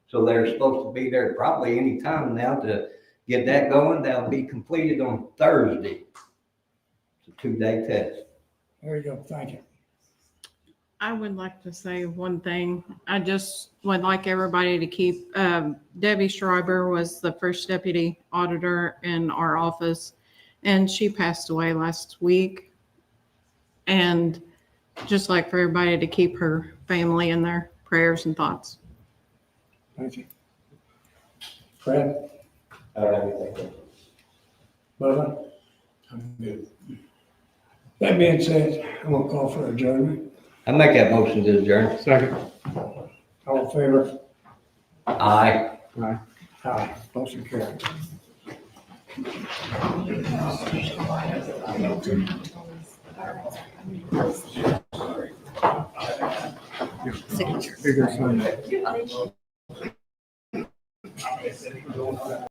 So they're supposed to be there probably any time now to get that going. That'll be completed on Thursday. It's a 2-day test. There you go, thank you. I would like to say one thing. I just would like everybody to keep, Debbie Schreiber was the first deputy auditor in our office, and she passed away last week. And just like for everybody to keep her family in their prayers and thoughts. Thank you. Fred, I don't have anything. Bubba? I'm good. That being said, I'm gonna call for adjournment. I make that motion to adjourn. second. All in favor? Aye. Aye. Motion carried. Signature. Here goes some.